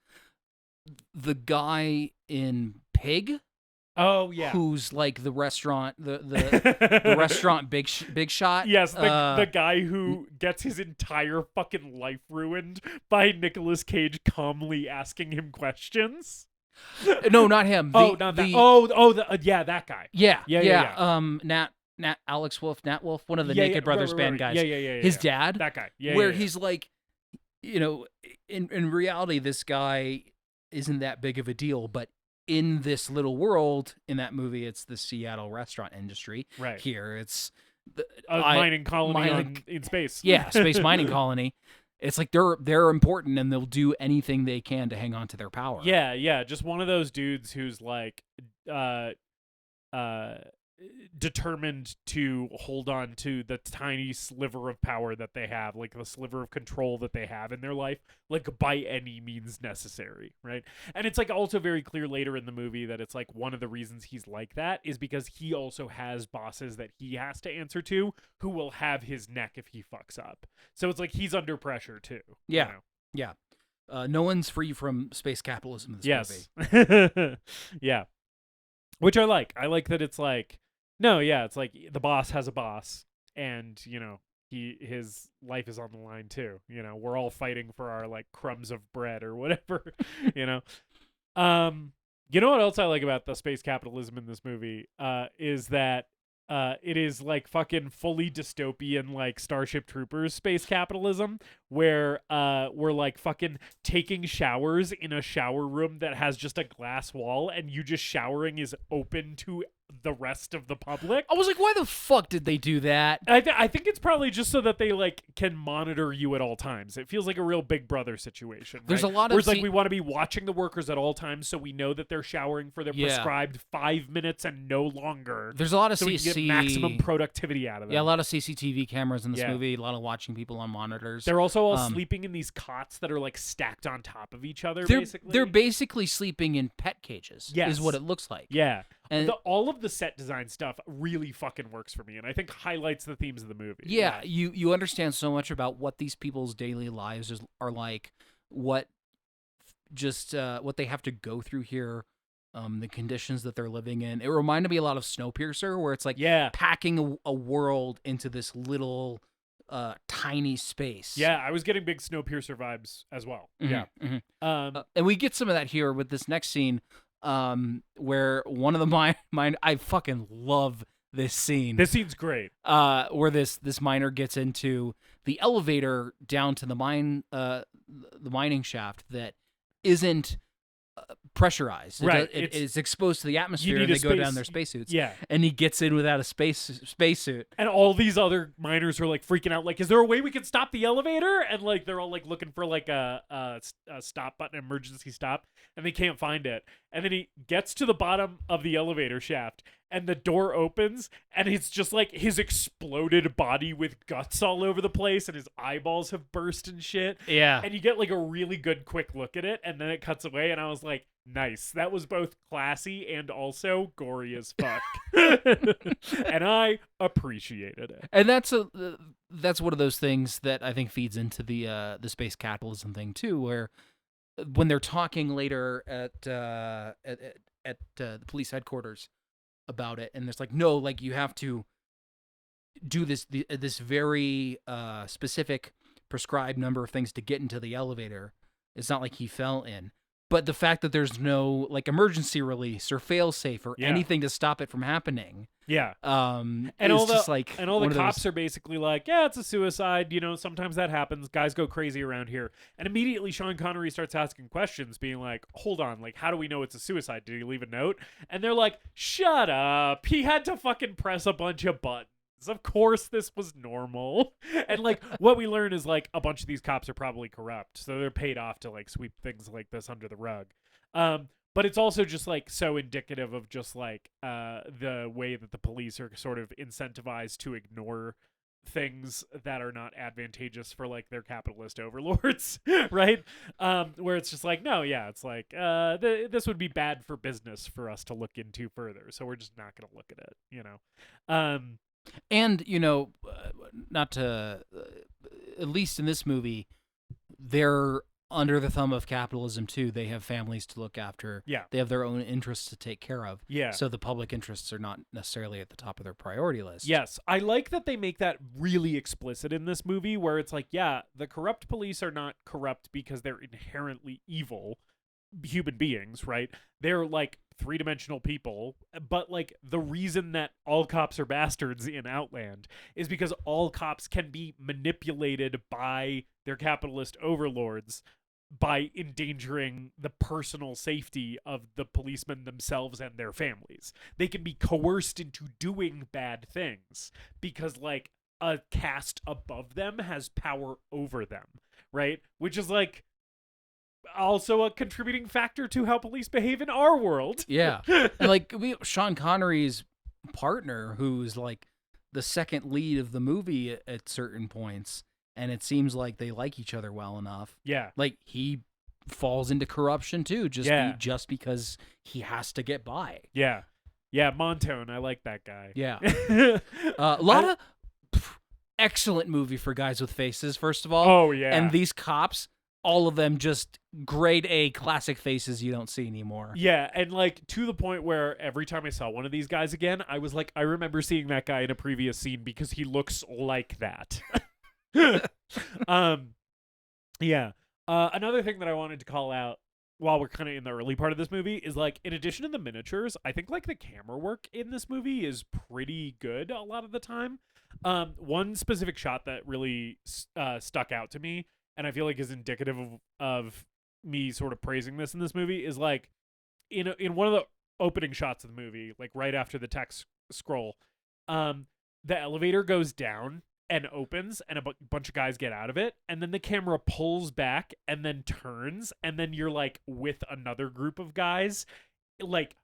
The guy in Pig, Oh yeah. who's like the restaurant, the restaurant big shot. Yes, the guy who gets his entire fucking life ruined by Nicolas Cage calmly asking him questions. No, not him. Not that. Yeah, that guy. Yeah. Nat Alex Wolf, Nat Wolf, one of the Naked Brothers band guys. Yeah. His dad. That guy. He's like, in reality, this guy isn't that big of a deal, but in this little world, in that movie, it's the Seattle restaurant industry. Right. Here, it's the mining colony in space. Yeah, space mining colony. It's like they're important and they'll do anything they can to hang on to their power. Yeah. Just one of those dudes who's like determined to hold on to the tiny sliver of power that they have, like the sliver of control that they have in their life, like by any means necessary, right? And it's like also very clear later in the movie that it's like one of the reasons he's like that is because he also has bosses that he has to answer to who will have his neck if he fucks up. So it's like he's under pressure too. Yeah. Yeah. No one's free from space capitalism in this movie. Yeah. Which I like. I like that it's like, no, yeah, it's like the boss has a boss, and his life is on the line too. We're all fighting for our like crumbs of bread or whatever. You know what else I like about the space capitalism in this movie is that it is like fucking fully dystopian, like Starship Troopers space capitalism, where we're like fucking taking showers in a shower room that has just a glass wall, and you just showering is open to the rest of the public. I was like, why the fuck did they do that? I think it's probably just so that they like can monitor you at all times. It feels like a real Big Brother situation. There's right? a lot of where it's like we want to be watching the workers at all times, so we know that they're showering for their prescribed 5 minutes and no longer. There's a lot of so we can get maximum productivity out of them. Yeah, a lot of CCTV cameras in this movie. A lot of watching people on monitors. They're also all sleeping in these cots that are like stacked on top of each other. They're basically sleeping in pet cages. Yes. Is what it looks like. Yeah. And all of the set design stuff really fucking works for me, and I think highlights the themes of the movie. Yeah, you understand so much about what these people's daily lives are like, what they have to go through here, the conditions that they're living in. It reminded me a lot of Snowpiercer, where it's like packing a world into this little tiny space. Yeah, I was getting big Snowpiercer vibes as well. Mm-hmm, yeah. Mm-hmm. And we get some of that here with this next scene. Where one of the I fucking love this scene. This scene's great. Where this miner gets into the elevator down to the mining shaft that isn't pressurized. Right. It's exposed to the atmosphere, and they go down their spacesuits. Yeah. And he gets in without a spacesuit. And all these other miners are like freaking out, like, is there a way we can stop the elevator? And like they're all like looking for like a stop button, emergency stop, and they can't find it. And then he gets to the bottom of the elevator shaft, and the door opens, and it's just like his exploded body with guts all over the place, and his eyeballs have burst and shit. Yeah. And you get like a really good quick look at it, and then it cuts away, and I was like, nice. That was both classy and also gory as fuck. And I appreciated it. And that's one of those things that I think feeds into the space capitalism thing too, where when they're talking later at the police headquarters about it, and there's like, no, like you have to do this very specific prescribed number of things to get into the elevator. It's not like he fell in. But the fact that there's no like emergency release or fail safe or anything to stop it from happening. Yeah. And all the cops are basically like, yeah, it's a suicide. Sometimes that happens. Guys go crazy around here. And immediately Sean Connery starts asking questions, being like, hold on, like, how do we know it's a suicide? Did he leave a note? And they're like, shut up. He had to fucking press a bunch of buttons. Of course this was normal. And like what we learn is like a bunch of these cops are probably corrupt, so they're paid off to like sweep things like this under the rug. But it's also just like so indicative of just like the way that the police are sort of incentivized to ignore things that are not advantageous for like their capitalist overlords, right? Where it's just like, no, yeah, it's like this would be bad for business for us to look into further, so we're just not going to look at it, And, not to, at least in this movie, they're under the thumb of capitalism too. They have families to look after. Yeah. They have their own interests to take care of. Yeah. So the public interests are not necessarily at the top of their priority list. Yes, I like that they make that really explicit in this movie, where it's like, yeah, the corrupt police are not corrupt because they're inherently evil human beings, right? They're like three-dimensional people, but like the reason that all cops are bastards in Outland is because all cops can be manipulated by their capitalist overlords by endangering the personal safety of the policemen themselves and their families. They can be coerced into doing bad things because like a caste above them has power over them, right? Which is like also a contributing factor to how police behave in our world. Yeah. And like Sean Connery's partner, who's like the second lead of the movie at certain points, and it seems like they like each other well enough. Yeah. Like he falls into corruption too, just because he has to get by. Yeah. Yeah, Montone, I like that guy. Yeah. A lot of excellent movie for guys with faces, first of all. Oh, yeah. And these cops, all of them just grade A classic faces you don't see anymore. Yeah, and like to the point where every time I saw one of these guys again, I was like, I remember seeing that guy in a previous scene because he looks like that. Yeah. Another thing that I wanted to call out while we're kind of in the early part of this movie is like, in addition to the miniatures, I think like the camera work in this movie is pretty good a lot of the time. One specific shot that really stuck out to me, and I feel like is indicative of me sort of praising this in this movie, is like in one of the opening shots of the movie, like right after the text scroll, the elevator goes down and opens, and a bunch of guys get out of it, and then the camera pulls back and then turns, and then you're like with another group of guys, like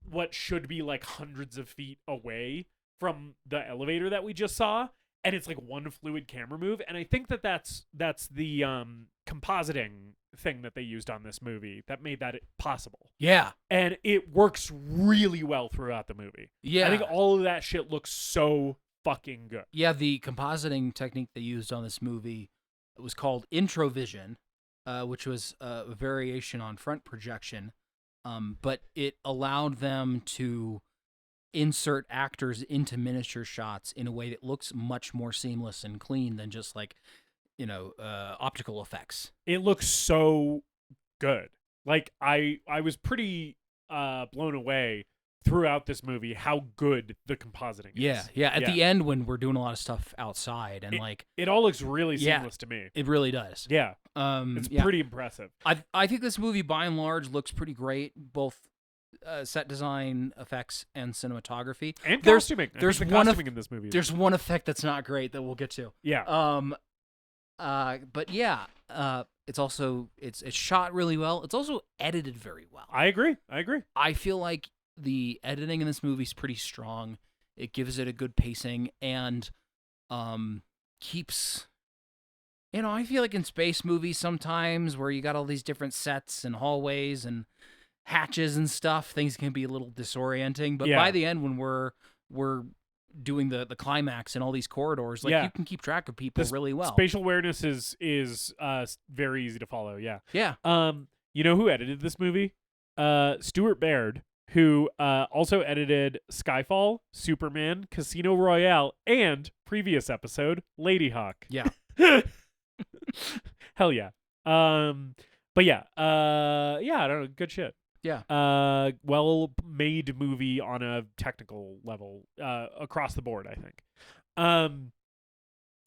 what should be like hundreds of feet away from the elevator that we just saw, and it's like one fluid camera move. And I think that's the compositing thing that they used on this movie that made that possible. Yeah. And it works really well throughout the movie. Yeah. I think all of that shit looks so fucking good. Yeah, the compositing technique they used on this movie was called introvision, which was a variation on front projection, but it allowed them to insert actors into miniature shots in a way that looks much more seamless and clean than just like, optical effects. It looks so good. Like I was pretty blown away throughout this movie how good the compositing is. Yeah. At the end when we're doing a lot of stuff outside and it all looks really seamless to me. It really does. Yeah. It's pretty impressive. I think this movie by and large looks pretty great, both set design, effects, and cinematography. And costuming. There's the one costuming in this movie. There's one effect that's not great that we'll get to. Yeah. But yeah, it's shot really well. It's also edited very well. I agree. I feel like the editing in this movie is pretty strong. It gives it a good pacing and keeps, I feel like in space movies sometimes where you got all these different sets and hallways and hatches and stuff, things can be a little disorienting. But by the end, when we're doing the climax and all these corridors, like you can keep track of people really well. Spatial awareness is very easy to follow. Yeah. Yeah. You know who edited this movie? Stuart Baird, who also edited Skyfall, Superman, Casino Royale, and previous episode Ladyhawke. Yeah. Hell yeah. But yeah, I don't know, good shit. Yeah. Well-made movie on a technical level across the board, I think.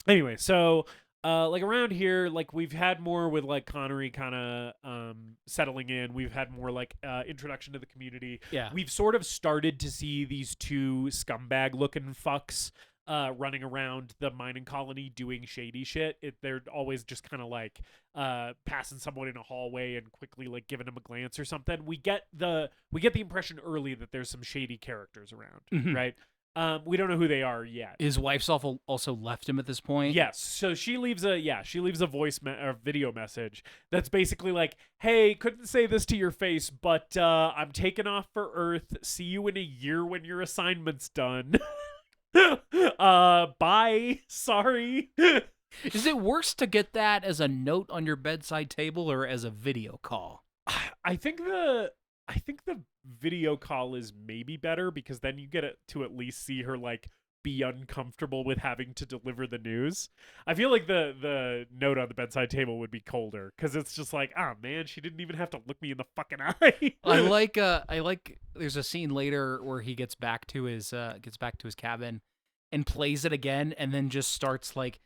Anyway, so like around here, like we've had more with like Connery kind of settling in. We've had more like introduction to the community. Yeah. We've sort of started to see these two scumbag-looking fucks running around the mining colony doing shady shit. They're always just kind of like passing someone in a hallway and quickly like giving them a glance or something. We get the impression early that there's some shady characters around, right? We don't know who they are yet. His wife's also left him at this point. Yes. So she leaves a voice or video message that's basically like, "Hey, couldn't say this to your face, but I'm taking off for Earth. See you in a year when your assignment's done." Bye. Sorry. Is it worse to get that as a note on your bedside table or as a video call? I think the video call is maybe better because then you get to at least see her like be uncomfortable with having to deliver the news. I feel like the note on the bedside table would be colder because it's just like, oh man, she didn't even have to look me in the fucking eye. I like there's a scene later where he gets back to his cabin and plays it again and then just starts like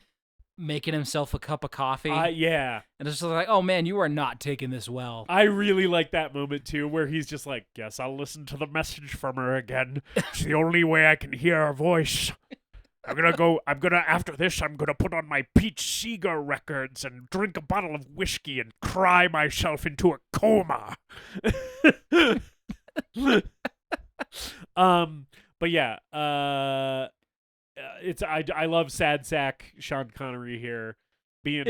making himself a cup of coffee. Yeah. And it's just like, oh man, you are not taking this well. I really like that moment too, where he's just like, guess I'll listen to the message from her again. It's the only way I can hear her voice. After this, I'm gonna put on my Pete Seeger records and drink a bottle of whiskey and cry myself into a coma. But yeah, I love sad sack Sean Connery here being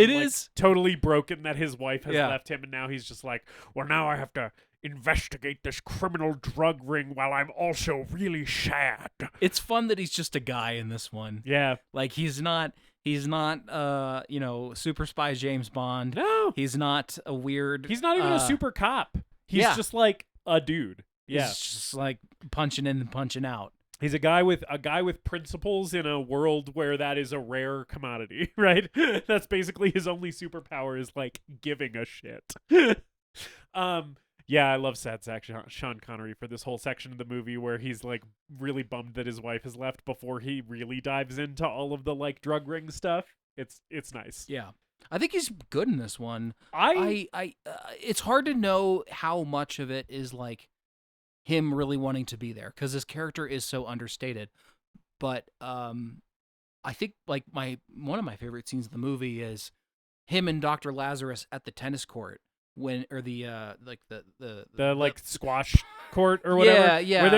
totally broken that his wife has left him, and now he's just like, well, now I have to investigate this criminal drug ring while I'm also really sad. It's fun that he's just a guy in this one. Yeah. Like he's not super spy James Bond. No. He's not a weird He's not even a super cop. He's just like a dude. Yeah. He's just like punching in and punching out. He's a guy with principles in a world where that is a rare commodity, right? That's basically his only superpower is like giving a shit. Yeah, I love sad sack Sean Connery for this whole section of the movie where he's like really bummed that his wife has left before he really dives into all of the like drug ring stuff. It's nice. Yeah. I think he's good in this one. It's hard to know how much of it is like him really wanting to be there because his character is so understated. But I think like one of my favorite scenes of the movie is him and Dr. Lazarus at the tennis court when the squash court or whatever. Yeah. Where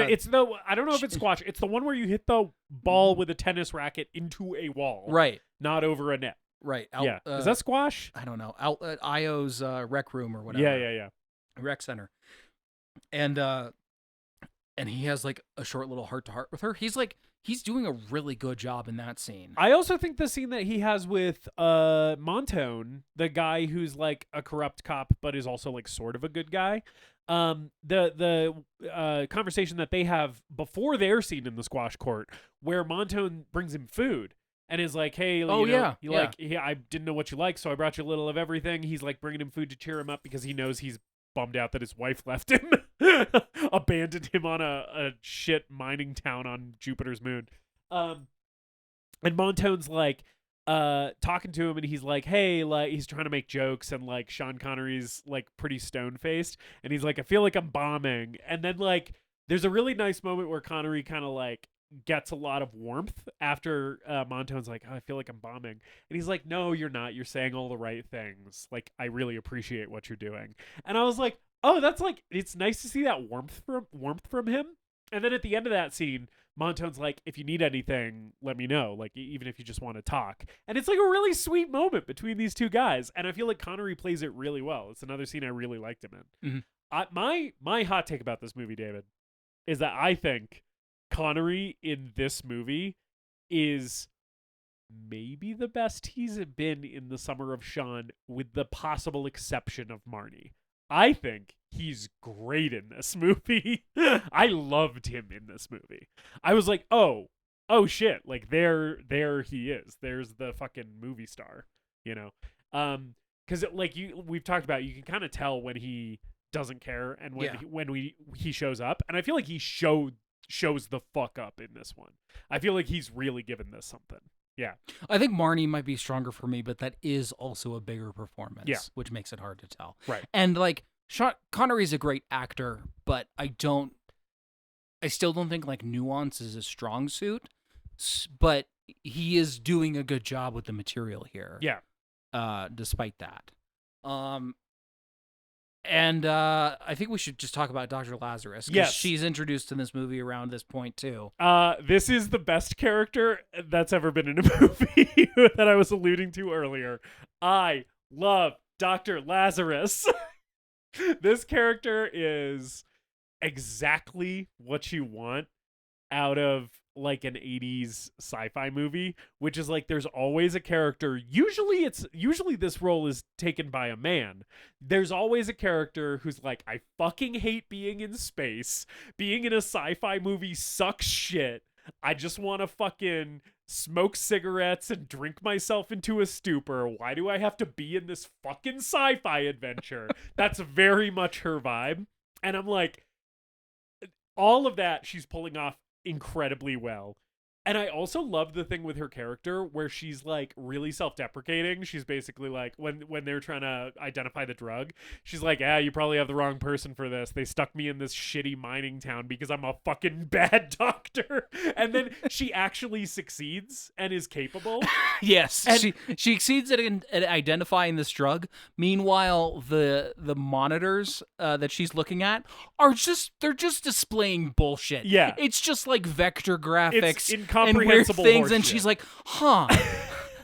I don't know if it's squash. It's the one where you hit the ball with a tennis racket into a wall, right? Not over a net. Right. Is that squash? I don't know. Outlet IO's rec room or whatever. Yeah. Rec center. And he has like a short little heart to heart with her. He's doing a really good job in that scene. I also think the scene that he has with Montone, the guy who's like a corrupt cop but is also like sort of a good guy, the conversation that they have before their scene in the squash court, where Montone brings him food and is like, "Hey, I didn't know what you like, so I brought you a little of everything." He's like bringing him food to cheer him up because he knows he's bummed out that his wife left him, abandoned him on a shit mining town on Jupiter's moon. And Montone's like talking to him, and he's like, hey, like he's trying to make jokes, and like Sean Connery's like pretty stone-faced, and he's like, I feel like I'm bombing. And then like there's a really nice moment where Connery kind of like gets a lot of warmth after Montone's like, oh, I feel like I'm bombing. And he's like, no, you're not. You're saying all the right things. Like, I really appreciate what you're doing. And I was like, oh, that's like, it's nice to see that warmth from him. And then at the end of that scene, Montone's like, if you need anything, let me know. Like, even if you just want to talk. And it's like a really sweet moment between these two guys. And I feel like Connery plays it really well. It's another scene I really liked him in. Mm-hmm. My hot take about this movie, David, is that I think Connery in this movie is maybe the best he's been in The Summer of Sean, with the possible exception of Marnie. I think he's great in this movie. I loved him in this movie. I was like, oh shit, like there he is. There's the fucking movie star, you know? Because like we've talked about, you can kind of tell when he doesn't care and when he shows up, and I feel like he shows the fuck up in this one. I feel like he's really given this something. Yeah. I think Marnie might be stronger for me, but that is also a bigger performance, which makes it hard to tell. Right. And like Connery's a great actor, but I still don't think like nuance is a strong suit, but he is doing a good job with the material here. Yeah. Despite that. And I think we should just talk about Dr. Lazarus, because she's introduced in this movie around this point too. This is the best character that's ever been in a movie that I was alluding to earlier. I love Dr. Lazarus. This character is exactly what you want out of like an 80s sci-fi movie, which is like there's always a character. Usually this role is taken by a man. There's always a character who's like, I fucking hate being in space. Being in a sci-fi movie sucks shit. I just want to fucking smoke cigarettes and drink myself into a stupor. Why do I have to be in this fucking sci-fi adventure? That's very much her vibe. And I'm like, all of that she's pulling off incredibly well. And I also love the thing with her character where she's like really self-deprecating. She's basically like, when they're trying to identify the drug, she's like, you probably have the wrong person for this. They stuck me in this shitty mining town because I'm a fucking bad doctor. And then she actually succeeds and is capable. Yes, And- she succeeds at identifying this drug. Meanwhile, the monitors that she's looking at they're just displaying bullshit. Yeah. It's just like vector graphics It's and weird incomprehensible things, and horseshit. she's like,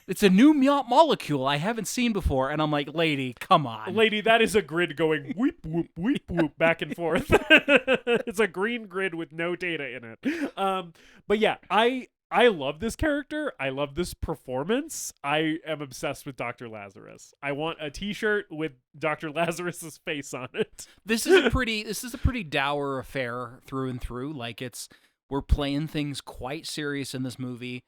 it's a new molecule I haven't seen before. And I'm like, lady, come on. Lady, that is a grid going whoop, whoop, whoop, whoop, back and forth. It's a green grid with no data in it. But yeah, I love this character. I love this performance. I am obsessed with Dr. Lazarus. I want a t-shirt with Dr. Lazarus's face on it. This is a pretty dour affair through and through. Like, we're playing things quite serious in this movie.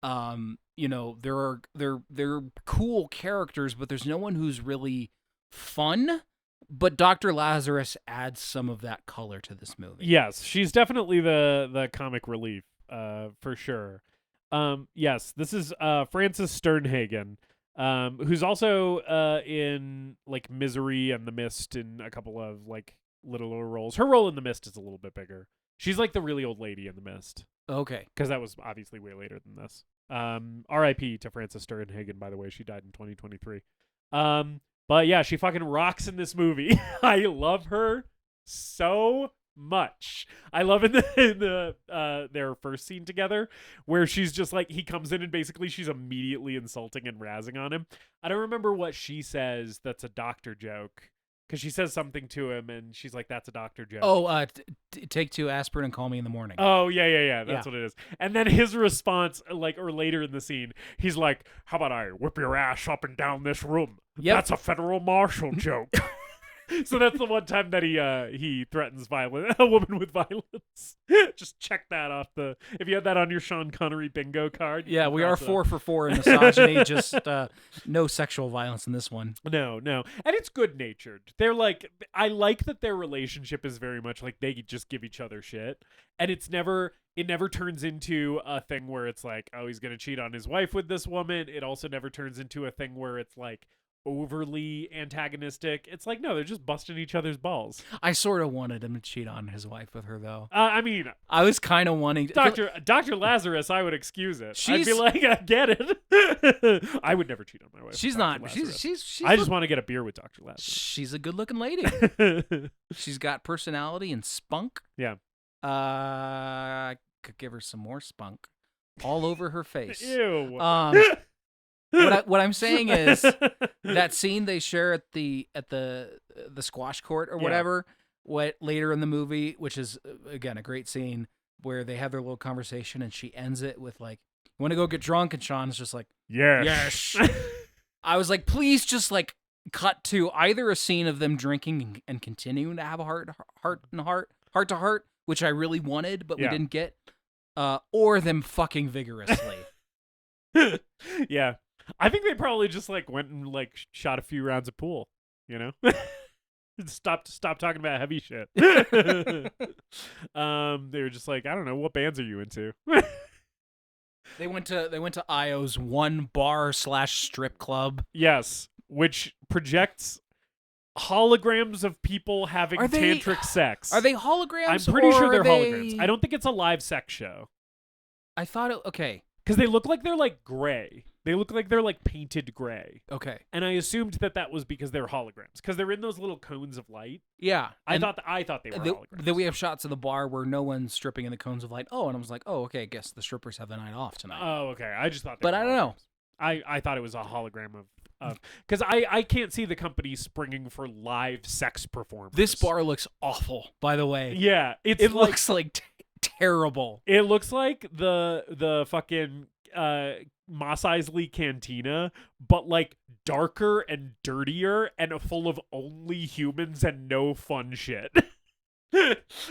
There are cool characters, but there's no one who's really fun. But Dr. Lazarus adds some of that color to this movie. Yes, she's definitely the comic relief, for sure. Yes, this is Frances Sternhagen, who's also in like Misery and The Mist in a couple of like littler roles. Her role in The Mist is a little bit bigger. She's like the really old lady in The Mist, Okay. because that was obviously way later than this. R.I.P. to Frances Sternhagen, by the way. She died in 2023. But yeah, she fucking rocks in this movie. I love her so much. I love in their first scene together where she's just like, he comes in and basically she's immediately insulting and razzing on him. I don't remember what she says that's a doctor joke, because she says something to him and she's like, that's a doctor joke. Oh, take 2 aspirin and call me in the morning. Oh, yeah. That's Yeah. what it is. And then his response, like, or later in the scene, he's like, how about I whip your ass up and down this room? Yep. That's a federal marshal joke. So that's the one time that he threatens a woman with violence. Just check that off if you had that on your Sean Connery bingo card. you Yeah, can we are cross it 4 off. for 4 in misogyny. Just no sexual violence in this one. No. And it's good natured. They're like, I like that their relationship is very much like they just give each other shit. And it never turns into a thing where it's like, oh, he's going to cheat on his wife with this woman. It also never turns into a thing where it's like overly antagonistic. It's like, no, they're just busting each other's balls. I sort of wanted him to cheat on his wife with her, though. I mean, I was kind of wanting to. Dr. Lazarus, I would excuse it. I'd She's- be like, I get it. I would never cheat on my wife. She's with Dr. not. Lazarus. She's I just want to get a beer with Dr. Lazarus. She's a good-looking lady. She's got personality and spunk. Yeah. I could give her some more spunk all over her face. Ew. What I'm saying is that scene they share at the squash court or Yeah. whatever, what later in the movie, which is again a great scene where they have their little conversation and she ends it with like, "You want to go get drunk?" and Sean is just like, Yes. I was like, please just like cut to either a scene of them drinking and continuing to have a heart to heart, which I really wanted but Yeah. we didn't get, or them fucking vigorously. Yeah. I think they probably just like went and like shot a few rounds of pool, you know? Stop talking about heavy shit. They were just like, I don't know, what bands are you into? They went to Io's one bar/strip club. Yes, which projects holograms of people having Are they- tantric sex. Are they holograms? I'm pretty sure or they're are holograms. they- I don't think it's a live sex show. I thought it. Okay. Because they look like they're like gray. They look like they're like painted gray. Okay. And I assumed that was because they're holograms. Because they're in those little cones of light. Yeah. I and thought they were holograms. Then we have shots of the bar where no one's stripping in the cones of light. Oh, and I was like, oh, okay. I guess the strippers have the night off tonight. Oh, okay. I just thought they But were I don't know. holograms. I thought it was a hologram of because I can't see the company springing for live sex performers. This bar looks awful, by the way. Yeah, It like, looks like terrible. It looks like the fucking Mos Eisley Cantina, but like darker and dirtier and full of only humans and no fun shit.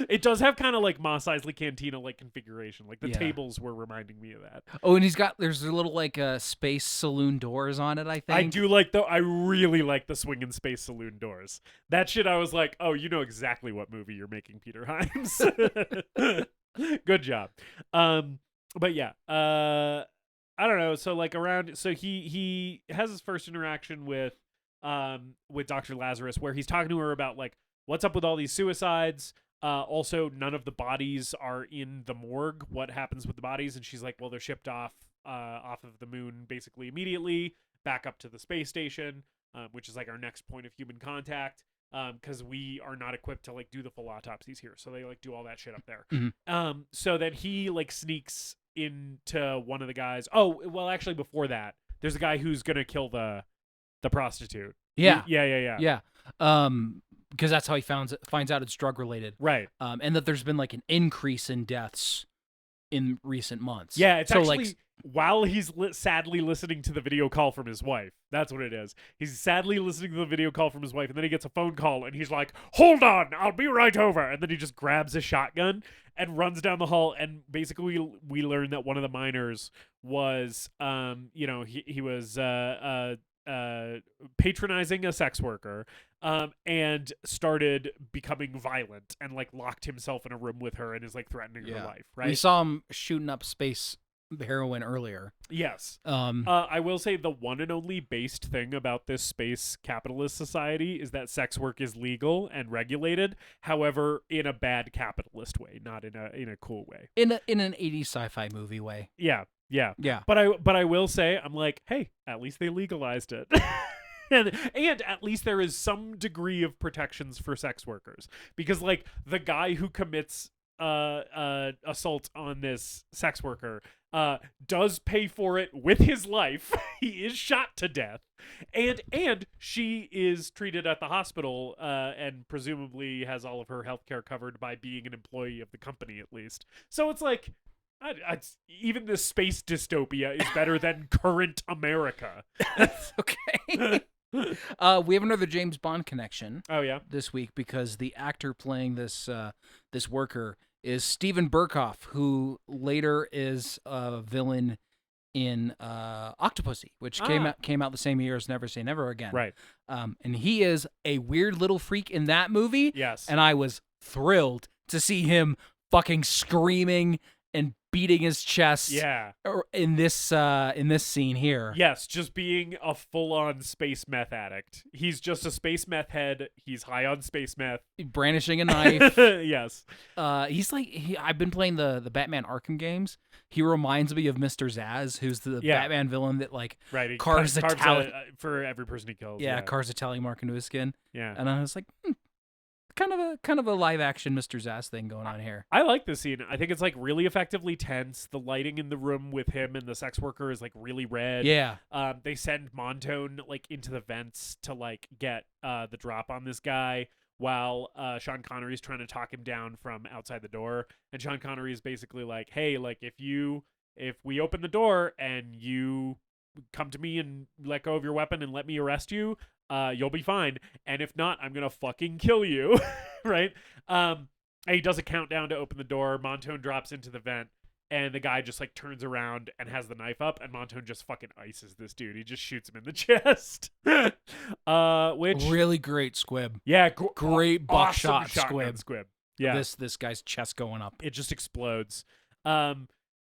It does have kind of like Mos Eisley Cantina like configuration. Like the Yeah. tables were reminding me of that. Oh, and there's a little like space saloon doors on it, I think. I do like I really like the swinging space saloon doors. That shit, I was like, oh, you know exactly what movie you're making, Peter Hyams. Good job. But yeah, I don't know. So like so he has his first interaction with Dr. Lazarus, where he's talking to her about like what's up with all these suicides. Also, none of the bodies are in the morgue. What happens with the bodies? And she's like, well, they're shipped off of the moon basically immediately back up to the space station, which is like our next point of human contact. Because we are not equipped to like do the full autopsies here, so they like do all that shit up there. Mm-hmm. So then he like sneaks into one of the guys. Oh, well, actually, before that, there's a guy who's gonna kill the prostitute. Yeah. Yeah. Because that's how he finds out it's drug related, Right. and that there's been like an increase in deaths in recent months. Yeah, it's so actually like while he's sadly listening to the video call from his wife. That's what it is. He's sadly listening to the video call from his wife, and then he gets a phone call, and he's like, hold on, I'll be right over. And then he just grabs a shotgun and runs down the hall, and basically we learn that one of the miners was, he was patronizing a sex worker, and started becoming violent and like locked himself in a room with her and is like threatening her life. Right. We saw him shooting up space heroin earlier. Yes. I will say the one and only based thing about this space capitalist society is that sex work is legal and regulated. However, in a bad capitalist way, not in a cool way. In an 80s sci-fi movie way. Yeah. Yeah. But I will say, I'm like, hey, at least they legalized it. And at least there is some degree of protections for sex workers, because like the guy who commits assault on this sex worker does pay for it with his life. He is shot to death, and she is treated at the hospital and presumably has all of her health care covered by being an employee of the company at least. So it's like even the space dystopia is better than current America. Okay. We have another James Bond connection. Oh yeah, this week, because the actor playing this worker is Steven Berkoff, who later is a villain in Octopussy, which came out the same year as Never Say Never Again. Right. And he is a weird little freak in that movie. Yes. And I was thrilled to see him fucking screaming and beating his chest. Yeah. In this scene here. Yes, just being a full-on space meth addict. He's just a space meth head. He's high on space meth, brandishing a knife. Yes. He's like I've been playing the Batman Arkham games. He reminds me of Mr. Zaz, who's the Batman villain that like right. carves a tally for every person he kills. Yeah, carves a tally mark into his skin. Yeah. And I was like, kind of a live action Mr. Zaz thing going on here. I like this scene. I think it's like really effectively tense. The lighting in the room with him and the sex worker is like really red. Yeah. They send Montone like into the vents to like get the drop on this guy, while Sean Connery's trying to talk him down from outside the door. And Sean Connery is basically like, hey, like if we open the door and you come to me and let go of your weapon and let me arrest you, you'll be fine. And if not, I'm gonna fucking kill you. Right? And he does a countdown to open the door. Montone drops into the vent, and the guy just like turns around and has the knife up, and Montone just fucking ices this dude. He just shoots him in the chest. Which really great squib. Yeah, great buckshot awesome squib. Yeah, this guy's chest going up. It just explodes.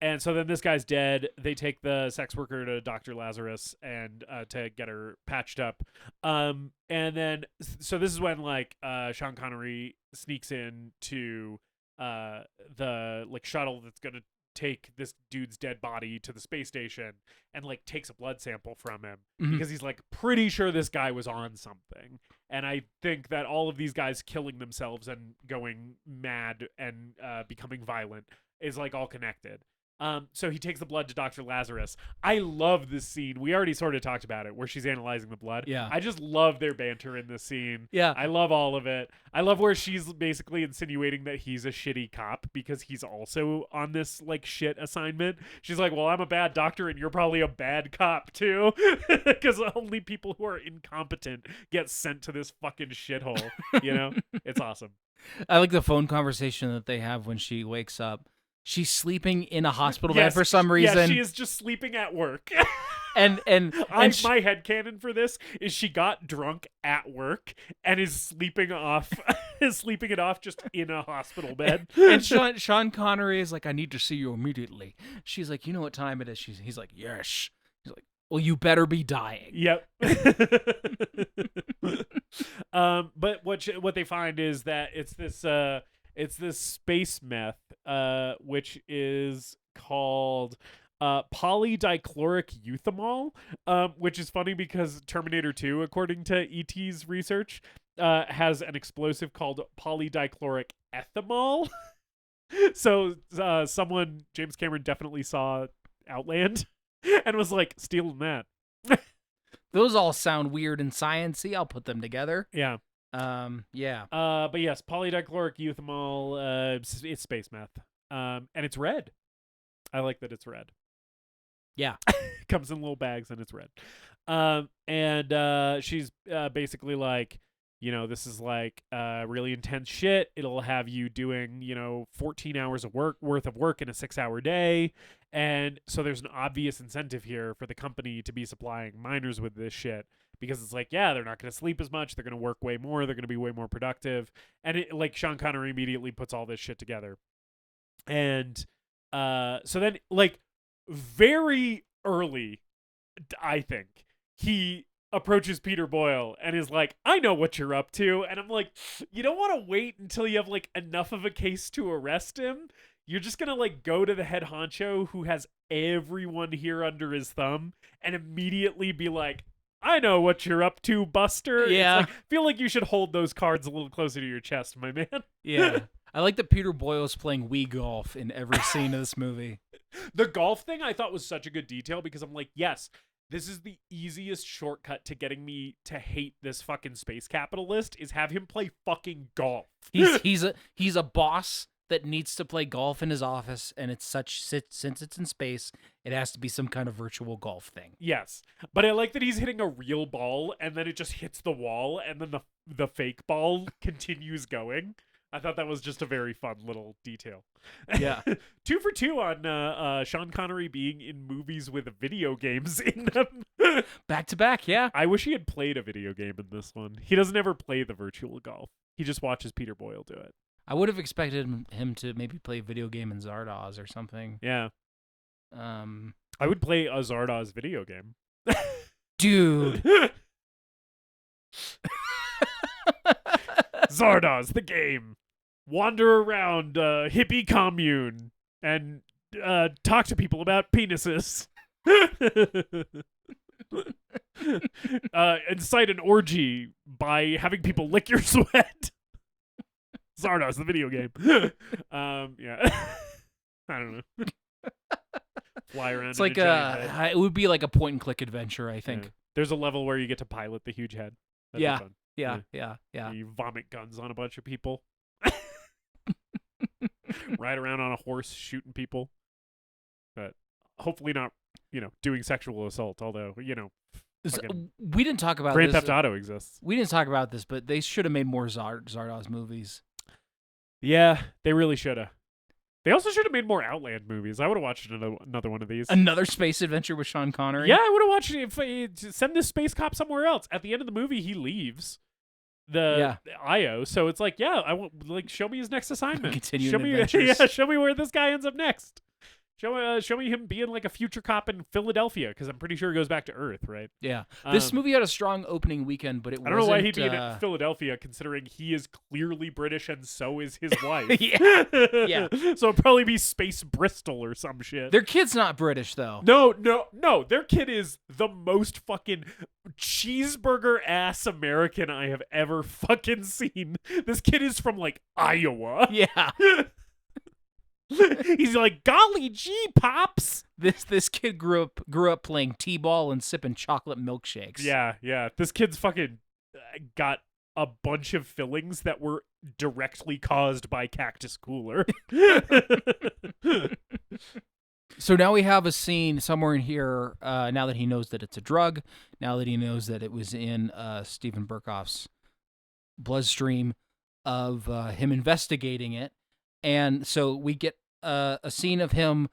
And so then this guy's dead. They take the sex worker to Dr. Lazarus and to get her patched up. And then so this is when like Sean Connery sneaks in to the like shuttle that's gonna take this dude's dead body to the space station and like takes a blood sample from him because he's like pretty sure this guy was on something. And I think that all of these guys killing themselves and going mad and becoming violent is like all connected. So he takes the blood to Dr. Lazarus. I love this scene. We already sort of talked about it, where she's analyzing the blood. Yeah. I just love their banter in this scene. Yeah. I love all of it. I love where she's basically insinuating that he's a shitty cop because he's also on this like shit assignment. She's like, well, I'm a bad doctor and you're probably a bad cop too. Because only people who are incompetent get sent to this fucking shithole. You know? It's awesome. I like the phone conversation that they have when she wakes up. She's sleeping in a hospital bed Yes, for some reason. Yeah, she is just sleeping at work. and my headcanon for this is she got drunk at work and is sleeping it off just in a hospital bed. And Sean Connery is like, I need to see you immediately. She's like, you know what time it is? He's like, yes. He's like, well, you better be dying. Yep. But what they find is that it's this space meth, which is called polydichloric euthamol, which is funny because Terminator 2, according to E.T.'s research, has an explosive called polydichloric ethamol. So James Cameron definitely saw Outland and was like, stealing that. Those all sound weird and sciencey. I'll put them together. Yeah. Yeah. But yes, polydichloric euthamol, it's space meth. And it's red. I like that it's red. Yeah. Comes in little bags and it's red. And she's basically like, you know, this is like really intense shit. It'll have you doing, 14 hours of worth of work in a 6-hour day. And so there's an obvious incentive here for the company to be supplying miners with this shit. Because it's like, yeah, they're not going to sleep as much. They're going to work way more. They're going to be way more productive. And Sean Connery immediately puts all this shit together. And so then, like, very early, I think, he approaches Peter Boyle and is like, I know what you're up to. And I'm like, you don't want to wait until you have, like, enough of a case to arrest him. You're just going to, like, go to the head honcho who has everyone here under his thumb and immediately be like, I know what you're up to, Buster. Yeah. It's like, feel like you should hold those cards a little closer to your chest, my man. Yeah. I like that Peter Boyle is playing Wii golf in every scene of this movie. The golf thing I thought was such a good detail because I'm like, yes, this is the easiest shortcut to getting me to hate this fucking space capitalist is have him play fucking golf. He's a boss that needs to play golf in his office, and it's since it's in space, it has to be some kind of virtual golf thing. Yes, but I like that he's hitting a real ball, and then it just hits the wall, and then the fake ball continues going. I thought that was just a very fun little detail. Yeah. 2 for 2 on Sean Connery being in movies with video games in them. Back to back, yeah. I wish he had played a video game in this one. He doesn't ever play the virtual golf. He just watches Peter Boyle do it. I would have expected him to maybe play a video game in Zardoz or something. Yeah. I would play a Zardoz video game. Dude. Zardoz, the game. Wander around a hippie commune and talk to people about penises. Incite an orgy by having people lick your sweat. Zardoz, the video game. Yeah. I don't know. Fly around. It's like it would be like a point and click adventure, I think. Yeah. There's a level where you get to pilot the huge head. That'd be fun. Yeah. You vomit guns on a bunch of people. Ride around on a horse shooting people. But hopefully not, doing sexual assault, although, We didn't talk about Grand this. Theft Auto exists. We didn't talk about this, but they should have made more Zardoz movies. Yeah, they really should have. They also should have made more Outland movies. I would have watched another one of these. Another space adventure with Sean Connery? Yeah, I would have watched it. Send this space cop somewhere else. At the end of the movie, he leaves the IO. So it's like, yeah, I want show me his next assignment. Continue show the me, adventures. yeah, show me where this guy ends up next. Show me him being like a future cop in Philadelphia, because I'm pretty sure he goes back to Earth, right? Yeah. This movie had a strong opening weekend, but I don't know why he'd be in Philadelphia, considering he is clearly British and so is his wife. Yeah. So it'd probably be Space Bristol or some shit. Their kid's not British, though. No. Their kid is the most fucking cheeseburger ass American I have ever fucking seen. This kid is from like Iowa. Yeah. He's like, golly gee, Pops. This kid grew up playing t-ball and sipping chocolate milkshakes. Yeah. This kid's fucking got a bunch of fillings that were directly caused by Cactus Cooler. So now we have a scene somewhere in here, now that he knows that it's a drug, now that he knows that it was in Stephen Burkoff's bloodstream, of him investigating it. And so we get a scene of him,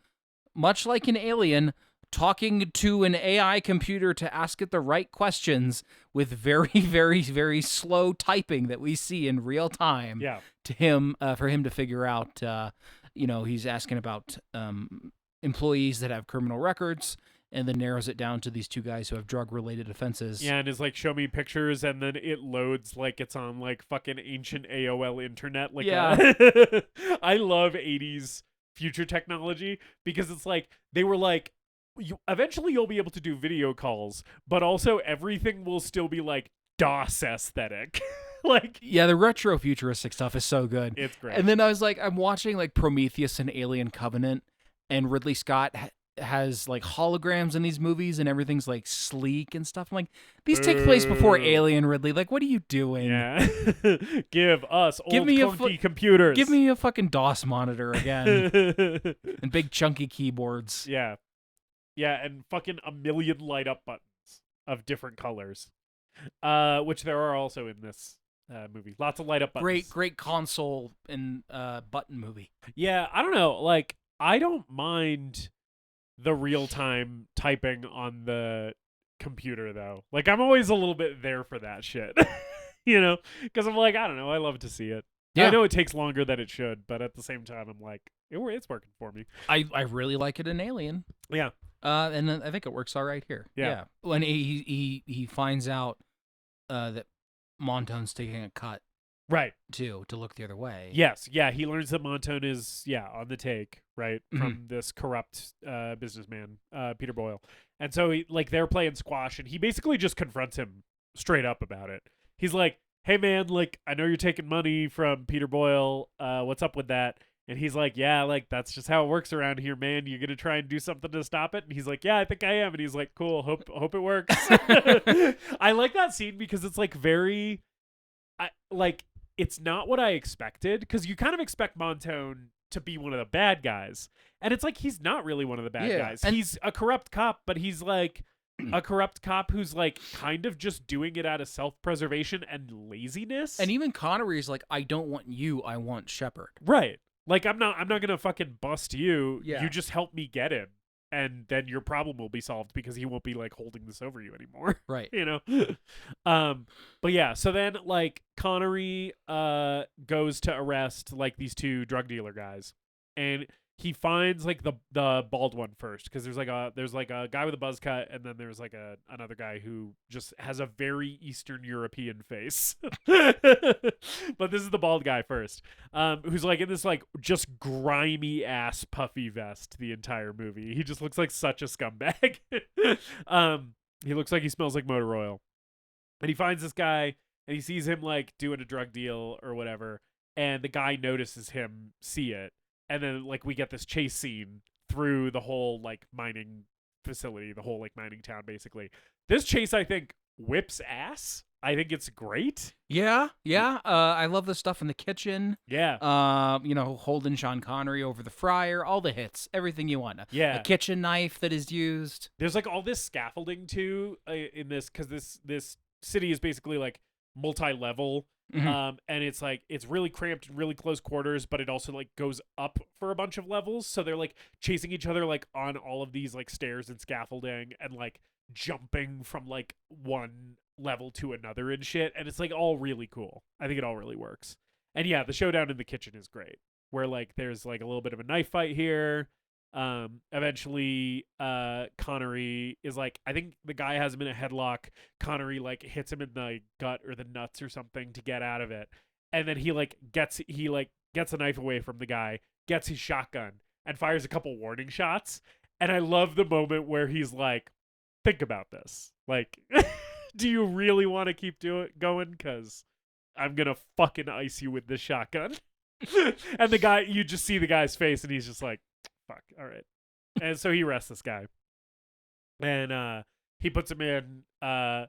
much like an alien, talking to an AI computer to ask it the right questions with very, very, very slow typing that we see in real time. Yeah. To him, for him to figure out, he's asking about employees that have criminal records, and then narrows it down to these two guys who have drug-related offenses. Yeah, and is like, show me pictures, and then it loads like it's on like fucking ancient AOL internet. Like, Yeah. I love 80s future technology because it's like they were like, eventually you'll be able to do video calls, but also everything will still be like DOS aesthetic. Like, yeah, the retro futuristic stuff is so good. It's great. And then I was like, I'm watching like Prometheus and Alien Covenant, and Ridley Scott has like holograms in these movies, and everything's like sleek and stuff. I'm like, these take place before Alien, Ridley. Like, what are you doing? Yeah. Give us old me clunky computers. Give me a fucking DOS monitor again. And big chunky keyboards. Yeah. Yeah, and fucking a million light up buttons of different colors. Which there are also in this movie. Lots of light up buttons. Great console and button movie. Yeah, I don't know. Like, I don't mind the real-time typing on the computer, though. Like, I'm always a little bit there for that shit. Because I'm like, I don't know, I love to see it. Yeah. I know it takes longer than it should, but at the same time, I'm like, it's working for me. I really like it in Alien. Yeah. And then I think it works all right here. Yeah. When he finds out that Montone's taking a cut, Right. to look the other way. Yes. Yeah. He learns that Montone is, on the take, right, from this corrupt businessman, Peter Boyle. And so they're playing squash, and he basically just confronts him straight up about it. He's like, hey, man, like, I know you're taking money from Peter Boyle. What's up with that? And he's like, yeah, like, that's just how it works around here, man. You're going to try and do something to stop it? And he's like, yeah, I think I am. And he's like, cool, hope it works. I like that scene because it's, like, very, it's not what I expected. Because you kind of expect Montone to be one of the bad guys. And it's like, he's not really one of the bad guys. And he's a corrupt cop, but he's, like, a corrupt cop who's, like, kind of just doing it out of self-preservation and laziness. And even Connery's like, I don't want you, I want Shepard. Right. Like, I'm not gonna fucking bust you. Yeah. You just help me get him, and then your problem will be solved because he won't be like holding this over you anymore. Right. But yeah. So then, like, Connery goes to arrest like these two drug dealer guys, and he finds like the bald one first because there's like a guy with a buzz cut, and then there's like another guy who just has a very Eastern European face. But this is the bald guy first, who's like in this like just grimy ass puffy vest the entire movie. He just looks like such a scumbag. He looks like he smells like motor oil, and he finds this guy and he sees him like doing a drug deal or whatever, and the guy notices him see it. And then, like, we get this chase scene through the whole, like, mining facility, the whole, like, mining town, basically. This chase, I think, whips ass. I think it's great. Yeah. I love the stuff in the kitchen. Yeah. Holding Sean Connery over the fryer, all the hits, everything you want. Yeah. A kitchen knife that is used. There's, like, all this scaffolding, too, in this, because this city is basically, like, multi-level. Mm-hmm. And it's like it's really cramped, really close quarters, but it also like goes up for a bunch of levels, so they're like chasing each other like on all of these like stairs and scaffolding and like jumping from like one level to another and shit, and it's like all really cool. I think it all really works. And yeah, the showdown in the kitchen is great, where like there's like a little bit of a knife fight here. Eventually, Connery is like, I think the guy has him in a headlock. Connery like hits him in the gut or the nuts or something to get out of it. And then he gets a knife away from the guy, gets his shotgun and fires a couple warning shots. And I love the moment where he's like, think about this. Like, do you really want to keep going? 'Cause I'm going to fucking ice you with this shotgun. And the guy, you just see the guy's face, and he's just like, "Fuck, all right." And so he arrests this guy, and he puts him in an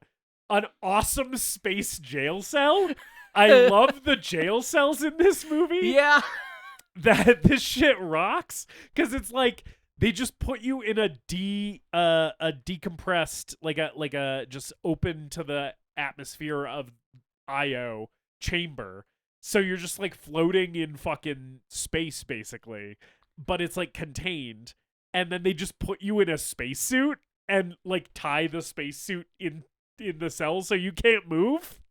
awesome space jail cell. I love the jail cells in this movie. Yeah. That this shit rocks, because it's like they just put you in a decompressed, like a just open to the atmosphere of Io chamber. So you're just like floating in fucking space basically, but it's like contained. And then they just put you in a spacesuit and like tie the spacesuit in the cell so you can't move.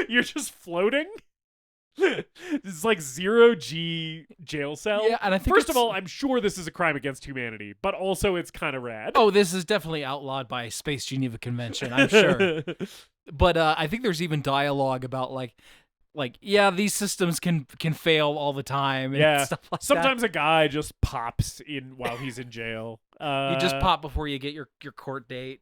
You're just floating. It's like 0G jail cell. Yeah, and I think first of all, I'm sure this is a crime against humanity, but also it's kind of rad. Oh, this is definitely outlawed by Space Geneva Convention, I'm sure. But I think there's even dialogue about like yeah, these systems can fail all the time. And Yeah, stuff like sometimes a guy just pops in while he's in jail. you just pop before you get your court date.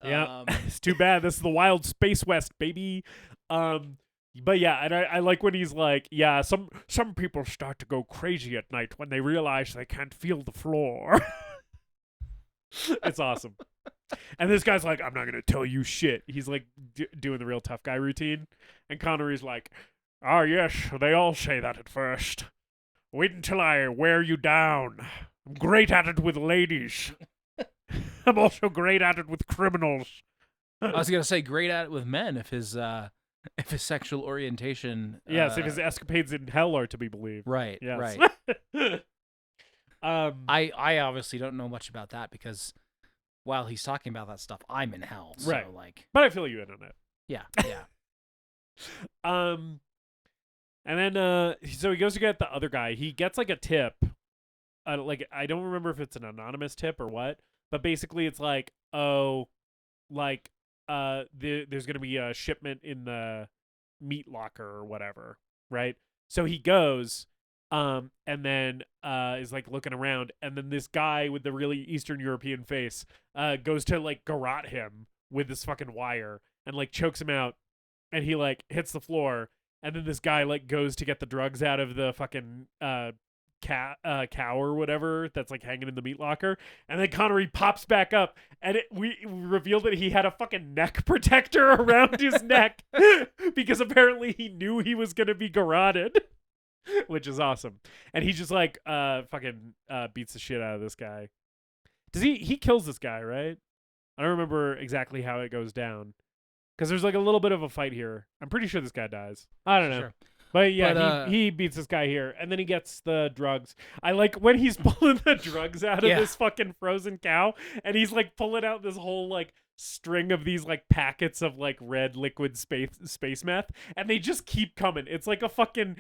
Yeah, it's too bad. This is the wild space west, baby. But yeah, and I like when he's like, yeah, some people start to go crazy at night when they realize they can't feel the floor. It's awesome. And this guy's like, I'm not going to tell you shit. He's like doing the real tough guy routine. And Connery's like, oh, yes, they all say that at first. Wait until I wear you down. I'm great at it with ladies. I'm also great at it with criminals. I was gonna say great at it with men if his sexual orientation. Yes, if his escapades in hell are to be believed. Right. Yes. Right. I obviously don't know much about that because while he's talking about that stuff, I'm in hell. So right. Like, but I feel you in on it. Yeah. Yeah. And then so he goes to get the other guy. He gets like a tip. Like I don't remember if it's an anonymous tip or what, but basically it's like, oh, like there's gonna be a shipment in the meat locker or whatever, right? So he goes, and then is like looking around, and then this guy with the really Eastern European face goes to like garrote him with this fucking wire and like chokes him out, and he like hits the floor, and then this guy like goes to get the drugs out of the fucking cow or whatever that's like hanging in the meat locker, and then Connery pops back up, and we reveal that he had a fucking neck protector around his neck because apparently he knew he was gonna be garroted, which is awesome. And he just like fucking beats the shit out of this guy. Does he kills this guy, right? I don't remember exactly how it goes down because there's like a little bit of a fight here. I'm pretty sure this guy dies. I don't know. Sure. But yeah, he beats this guy here, and then he gets the drugs. I like when he's pulling the drugs out of this fucking frozen cow, and he's like pulling out this whole like string of these like packets of like red liquid space meth, and they just keep coming. It's like a fucking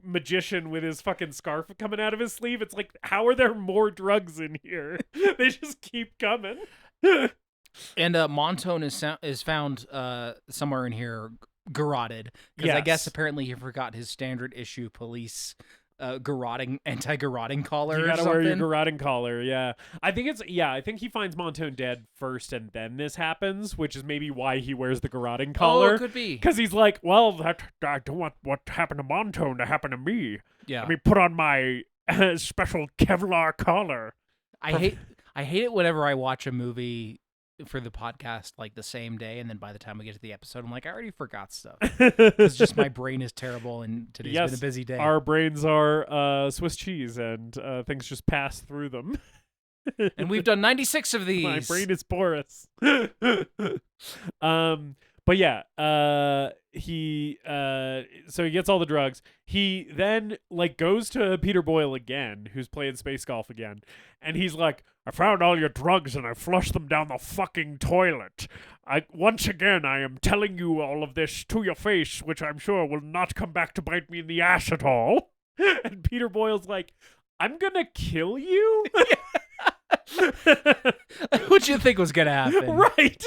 magician with his fucking scarf coming out of his sleeve. It's like, how are there more drugs in here? They just keep coming. And Montone is found somewhere in here garroted because I guess apparently he forgot his standard issue police anti-garroting collar. You gotta or wear your something. garroting collar. Yeah, I think he finds Montone dead first, and then this happens, which is maybe why he wears the garroting collar. Oh, it could be because he's like, well, I don't want what happened to Montone to happen to me. Yeah, let me put on my special Kevlar collar. I hate it whenever I watch a movie for the podcast like the same day, and then by the time we get to the episode I'm like, I already forgot stuff. It's just my brain is terrible, and today's been a busy day. Our brains are Swiss cheese, and things just pass through them. And we've done 96 of these. My brain is porous. But yeah, he gets all the drugs. He then like goes to Peter Boyle again, who's playing space golf again, and he's like, I found all your drugs and I flushed them down the fucking toilet. Once again, I am telling you all of this to your face, which I'm sure will not come back to bite me in the ass at all. And Peter Boyle's like, I'm gonna kill you? What'd you think was gonna happen? Right.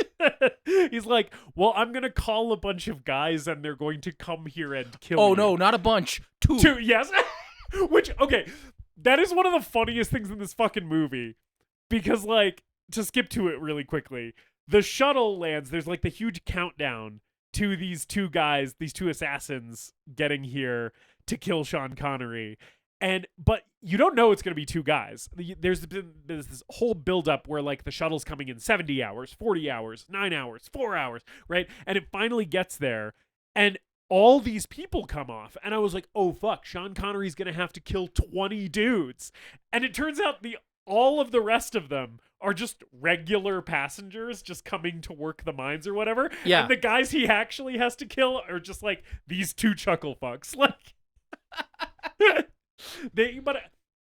He's like, well, I'm gonna call a bunch of guys and they're going to come here and kill you. Oh no, not a bunch. Two. Yes. Which, okay, that is one of the funniest things in this fucking movie. Because, like, to skip to it really quickly, the shuttle lands, there's like the huge countdown to these two guys, these two assassins getting here to kill Sean Connery. But you don't know it's going to be 2 guys. There's this whole buildup where like the shuttle's coming in 70 hours, 40 hours, 9 hours, 4 hours, right? And it finally gets there, and all these people come off. And I was like, oh, fuck, Sean Connery's going to have to kill 20 dudes. And it turns out all of the rest of them are just regular passengers just coming to work the mines or whatever. Yeah. And the guys he actually has to kill are just like these 2 chuckle fucks. Like... But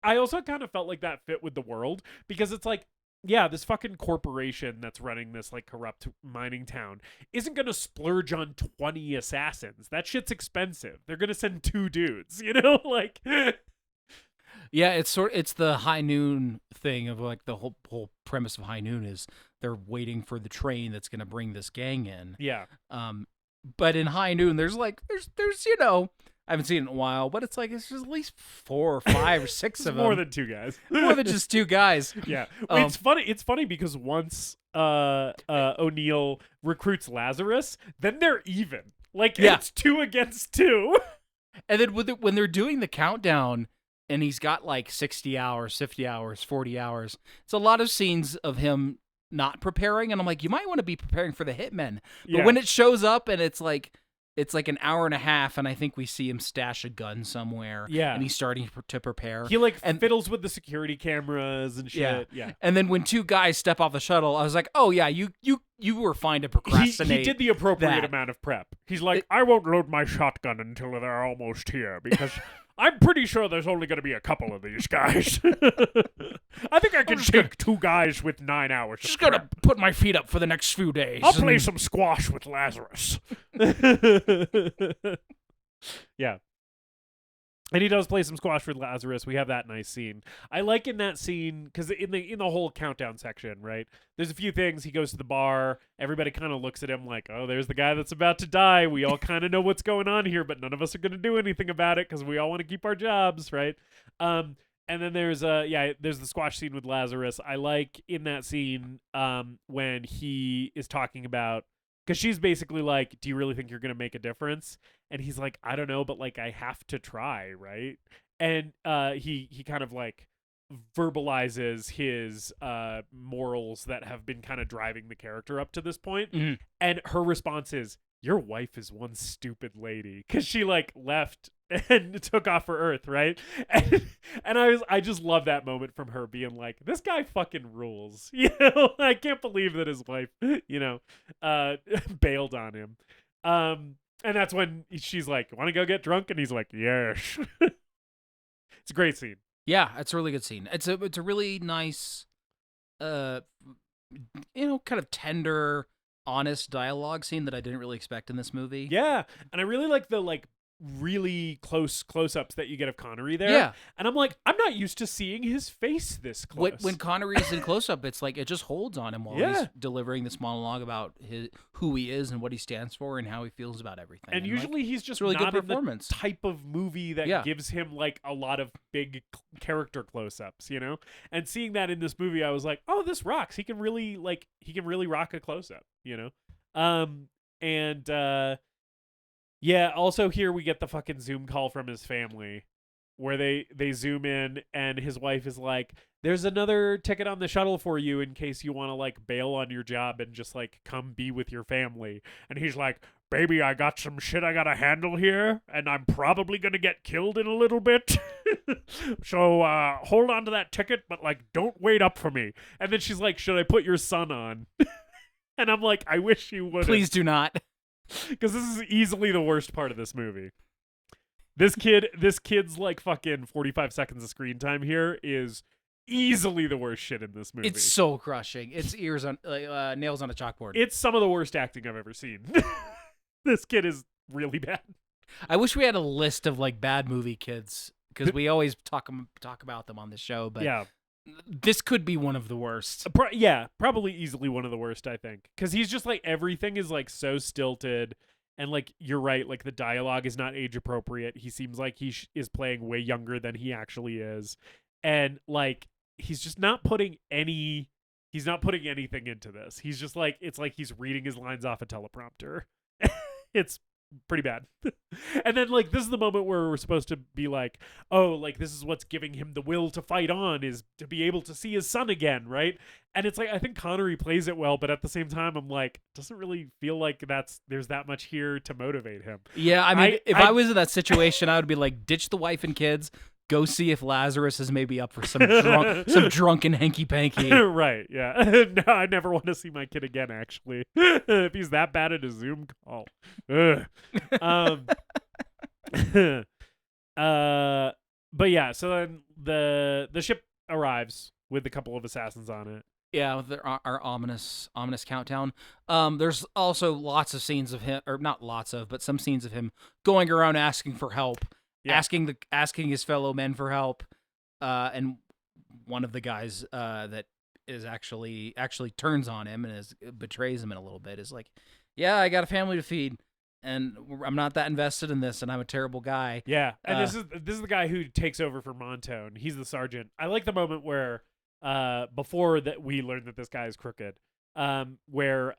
I also kind of felt like that fit with the world, because it's like, yeah, this fucking corporation that's running this like corrupt mining town isn't going to splurge on 20 assassins. That shit's expensive. They're going to send 2 dudes, you know, like. Yeah, it's the High Noon thing of like the whole premise of High Noon is they're waiting for the train that's going to bring this gang in. Yeah. But in High Noon, there's you know, I haven't seen it in a while, but it's just at least 4 or 5 or 6 of them. More than 2 guys. More than just 2 guys. Yeah. It's funny. It's funny because once O'Neill recruits Lazarus, then they're even. Like, it's 2 against 2. And then when they're doing the countdown, and he's got like 60 hours, 50 hours, 40 hours, it's a lot of scenes of him not preparing, and I'm like, you might want to be preparing for the hitmen. But when it shows up and it's like an hour and a half, and I think we see him stash a gun somewhere. Yeah. And he's starting to prepare. He fiddles with the security cameras and shit. Yeah. And then when 2 guys step off the shuttle, I was like, oh yeah, you were fine to procrastinate. He did the appropriate amount of prep. He's like, I won't load my shotgun until they're almost here, because I'm pretty sure there's only going to be a couple of these guys. I think I can take 2 guys with 9 hours. Just going to put my feet up for the next few days. I'll play some squash with Lazarus. Yeah. And he does play some squash with Lazarus. We have that nice scene. I like in that scene, because in the whole countdown section, right, there's a few things. He goes to the bar. Everybody kind of looks at him like, oh, there's the guy that's about to die. We all kind of know what's going on here, but none of us are going to do anything about it because we all want to keep our jobs, right? And then there's the squash scene with Lazarus. I like in that scene when he is talking about, because she's basically like, do you really think you're going to make a difference? And he's like, I don't know, but like I have to try, right? And he kind of like verbalizes his morals that have been kind of driving the character up to this point. Mm-hmm. And her response is, your wife is one stupid lady, because she like left and took off for Earth, right? And I just love that moment from her being like, this guy fucking rules. You know, I can't believe that his wife, you know, bailed on him. And that's when she's like, want to go get drunk? And he's like, yes. It's a great scene. Yeah, it's a really good scene. It's a really nice, you know, kind of tender, honest dialogue scene that I didn't really expect in this movie. Yeah, and I really like the really close-ups that you get of Connery there. Yeah. And I'm like, I'm not used to seeing his face this close. When Connery's in close-up, it's like it just holds on him while he's delivering this monologue about who he is and what he stands for and how he feels about everything. And usually he's just really not good in performance. the type of movie that gives him like a lot of big character close-ups, you know? And seeing that in this movie, I was like, oh, this rocks. He can really rock a close-up, you know? Yeah, also here we get the fucking Zoom call from his family where they zoom in and his wife is like, there's another ticket on the shuttle for you in case you want to like bail on your job and just like come be with your family. And he's like, baby, I got some shit I gotta handle here and I'm probably gonna get killed in a little bit. So hold on to that ticket, but like don't wait up for me. And then she's like, should I put your son on? And I'm like, I wish you would. Please do not. Because this is easily the worst part of this movie. This kid's like fucking 45 seconds of screen time here is easily the worst shit in this movie. It's so crushing. It's nails on a chalkboard. It's some of the worst acting I've ever seen. This kid is really bad. I wish we had a list of like bad movie kids, because we always talk about them on the show, but yeah. This could be one of the worst. Probably easily one of the worst, I think. Because he's just like, everything is like so stilted. And like, you're right, like the dialogue is not age appropriate. He seems like he is playing way younger than he actually is. And like, he's just not putting anything into this. He's just like, it's like he's reading his lines off a teleprompter. It's pretty bad. And then like this is the moment where we're supposed to be like, oh, like this is what's giving him the will to fight on, is to be able to see his son again, right? And it's like I think Connery plays it well, but at the same time I'm like, doesn't really feel like there's that much here to motivate him. Yeah, I mean, if I was in that situation, I would be like, ditch the wife and kids, go see if Lazarus is maybe up for some drunken hanky panky. Right, yeah. No, I never want to see my kid again, actually. If he's that bad at a Zoom call. Ugh. But yeah, so then the ship arrives with a couple of assassins on it. Yeah, with our ominous countdown. There's also lots of scenes of him, or not lots of, but some scenes of him going around asking for help. Yeah. Asking his fellow men for help, and one of the guys that is actually turns on him and betrays him in a little bit is like, yeah, I got a family to feed, and I'm not that invested in this, and I'm a terrible guy. Yeah, and this is the guy who takes over for Montone. He's the sergeant. I like the moment where before that we learn that this guy is crooked, where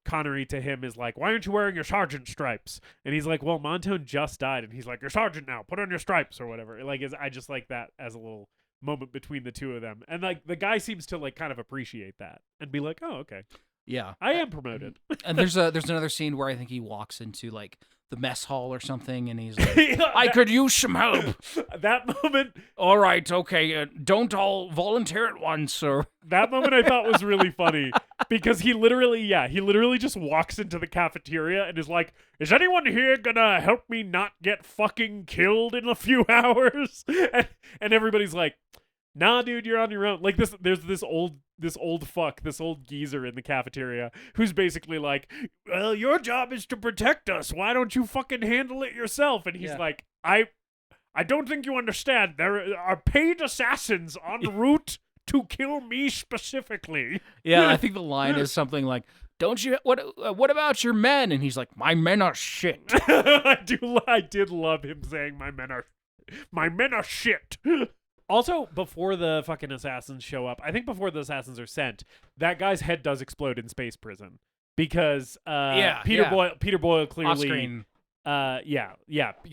Connery to him is like, why aren't you wearing your sergeant stripes? And he's like, well, Montone just died. And he's like, you're sergeant now, put on your stripes or whatever. Like, I just like that as a little moment between the two of them. And like the guy seems to like kind of appreciate that and be like, oh, okay. Yeah. I am promoted. And there's another scene where I think he walks into like the mess hall or something, and he's like, I could use some help. That moment. All right, okay, don't all volunteer at once. Or that moment I thought was really funny because he literally just walks into the cafeteria and is like, is anyone here gonna help me not get fucking killed in a few hours? And everybody's like, nah, dude, you're on your own. Like there's this old geezer in the cafeteria who's basically like, well, your job is to protect us. Why don't you fucking handle it yourself? And he's like, I don't think you understand. There are paid assassins en route to kill me specifically. Yeah, I think the line is something like, don't you, what about your men? And he's like, my men are shit. I did love him saying my men are shit. Also, before the fucking assassins show up, I think before the assassins are sent, that guy's head does explode in space prison because Peter Boyle clearly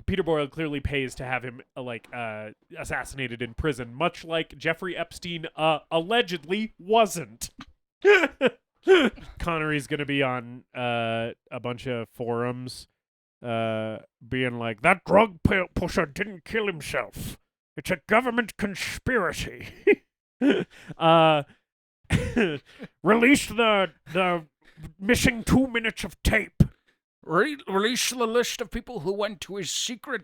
Peter Boyle clearly pays to have him assassinated in prison, much like Jeffrey Epstein allegedly wasn't. Connery's gonna be on a bunch of forums being like, that drug pusher didn't kill himself. It's a government conspiracy. Release the missing 2 minutes of tape. Release the list of people who went to his secret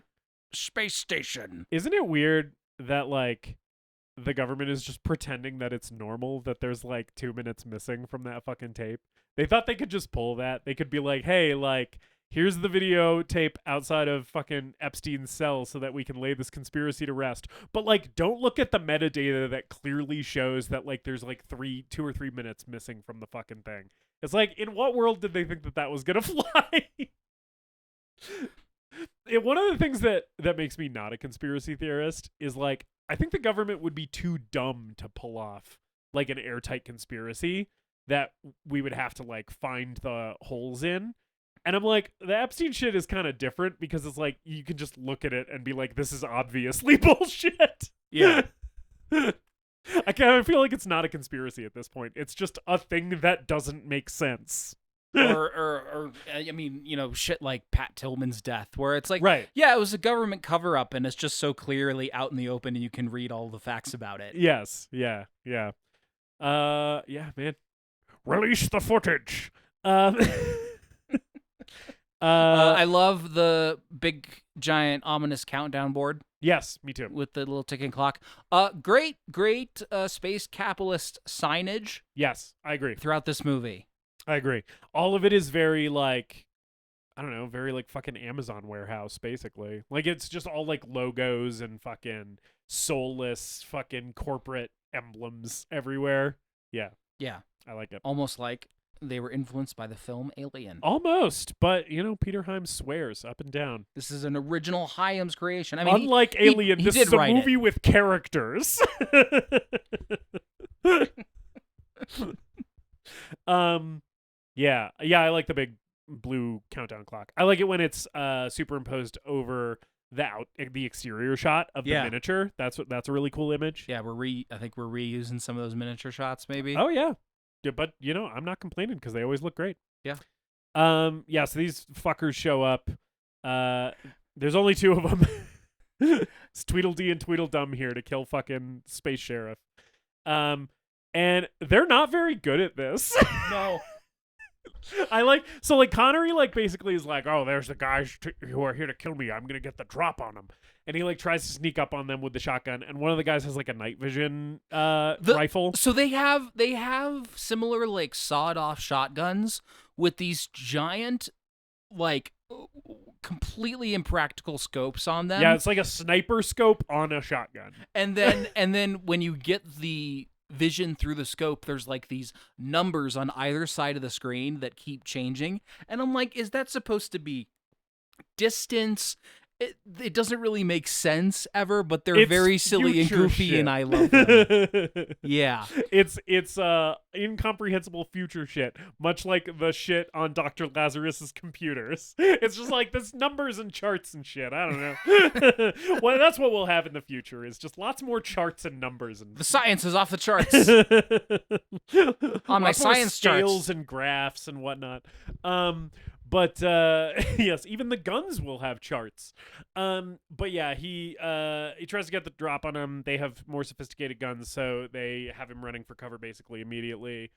space station. Isn't it weird that like the government is just pretending that it's normal that there's like 2 minutes missing from that fucking tape? They thought they could just pull that. They could be like, hey, like, here's the videotape outside of fucking Epstein's cell so that we can lay this conspiracy to rest. But, like, don't look at the metadata that clearly shows that, like, there's, like, 2 or 3 minutes missing from the fucking thing. It's like, in what world did they think that was gonna fly? One of the things that makes me not a conspiracy theorist is, like, I think the government would be too dumb to pull off, like, an airtight conspiracy that we would have to, like, find the holes in. And I'm like, the Epstein shit is kind of different because it's like, you can just look at it and be like, this is obviously bullshit. Yeah. I kind of feel like it's not a conspiracy at this point. It's just a thing that doesn't make sense. or I mean, you know, shit like Pat Tillman's death, where it's like, right. Yeah, it was a government cover-up and it's just so clearly out in the open and you can read all the facts about it. Yes. Yeah. Yeah, man. Release the footage. I love the big, giant, ominous countdown board. Yes, me too. With the little ticking clock. Great space capitalist signage. Yes, I agree. Throughout this movie. I agree. All of it is very, like, I don't know, very, like, fucking Amazon warehouse, basically. Like, it's just all, like, logos and fucking soulless fucking corporate emblems everywhere. Yeah. Yeah. I like it. Almost like they were influenced by the film Alien. Almost, but, you know, Peter Hyams swears up and down. This is an original Hyams creation. I mean, unlike Alien, this is a movie with characters. Yeah, I like the blue countdown clock. I like it when it's superimposed over the exterior shot of the miniature. That's a really cool image. Yeah, I think we're reusing some of those miniature shots, maybe. Oh yeah, but I'm not complaining because they always look great. Yeah. Yeah. So these fuckers show up. There's only 2 of them. It's Tweedledee and Tweedledum here to kill fucking Space Sheriff. And they're not very good at this. No. Connery basically is like, oh, there's the guys who are here to kill me. I'm gonna get the drop on them, and he tries to sneak up on them with the shotgun. And one of the guys has a night vision rifle. So they have similar sawed off shotguns with these giant completely impractical scopes on them. Yeah, it's like a sniper scope on a shotgun. And then when you get the vision through the scope, there's these numbers on either side of the screen that keep changing, and I'm like, is that supposed to be distance? It doesn't really make sense ever, but they're very silly and goofy shit. And I love them. Yeah, it's incomprehensible future shit, much like the shit on Dr. Lazarus's computers. It's just this numbers and charts and shit. I don't know. Well, that's what we'll have in the future, is just lots more charts and numbers. And the science is off the charts. On my science scales charts and graphs and whatnot. But yes, even the guns will have charts. But yeah, he tries to get the drop on him. They have more sophisticated guns, so they have him running for cover basically immediately.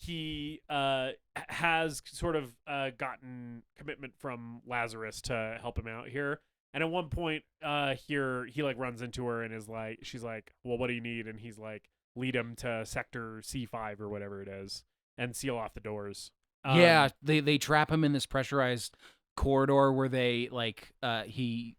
He has sort of gotten commitment from Lazarus to help him out here. And at one point here, he runs into her and is she's like, well, what do you need? And he's like, lead him to sector C5 or whatever it is and seal off the doors. Yeah, they trap him in this pressurized corridor where they he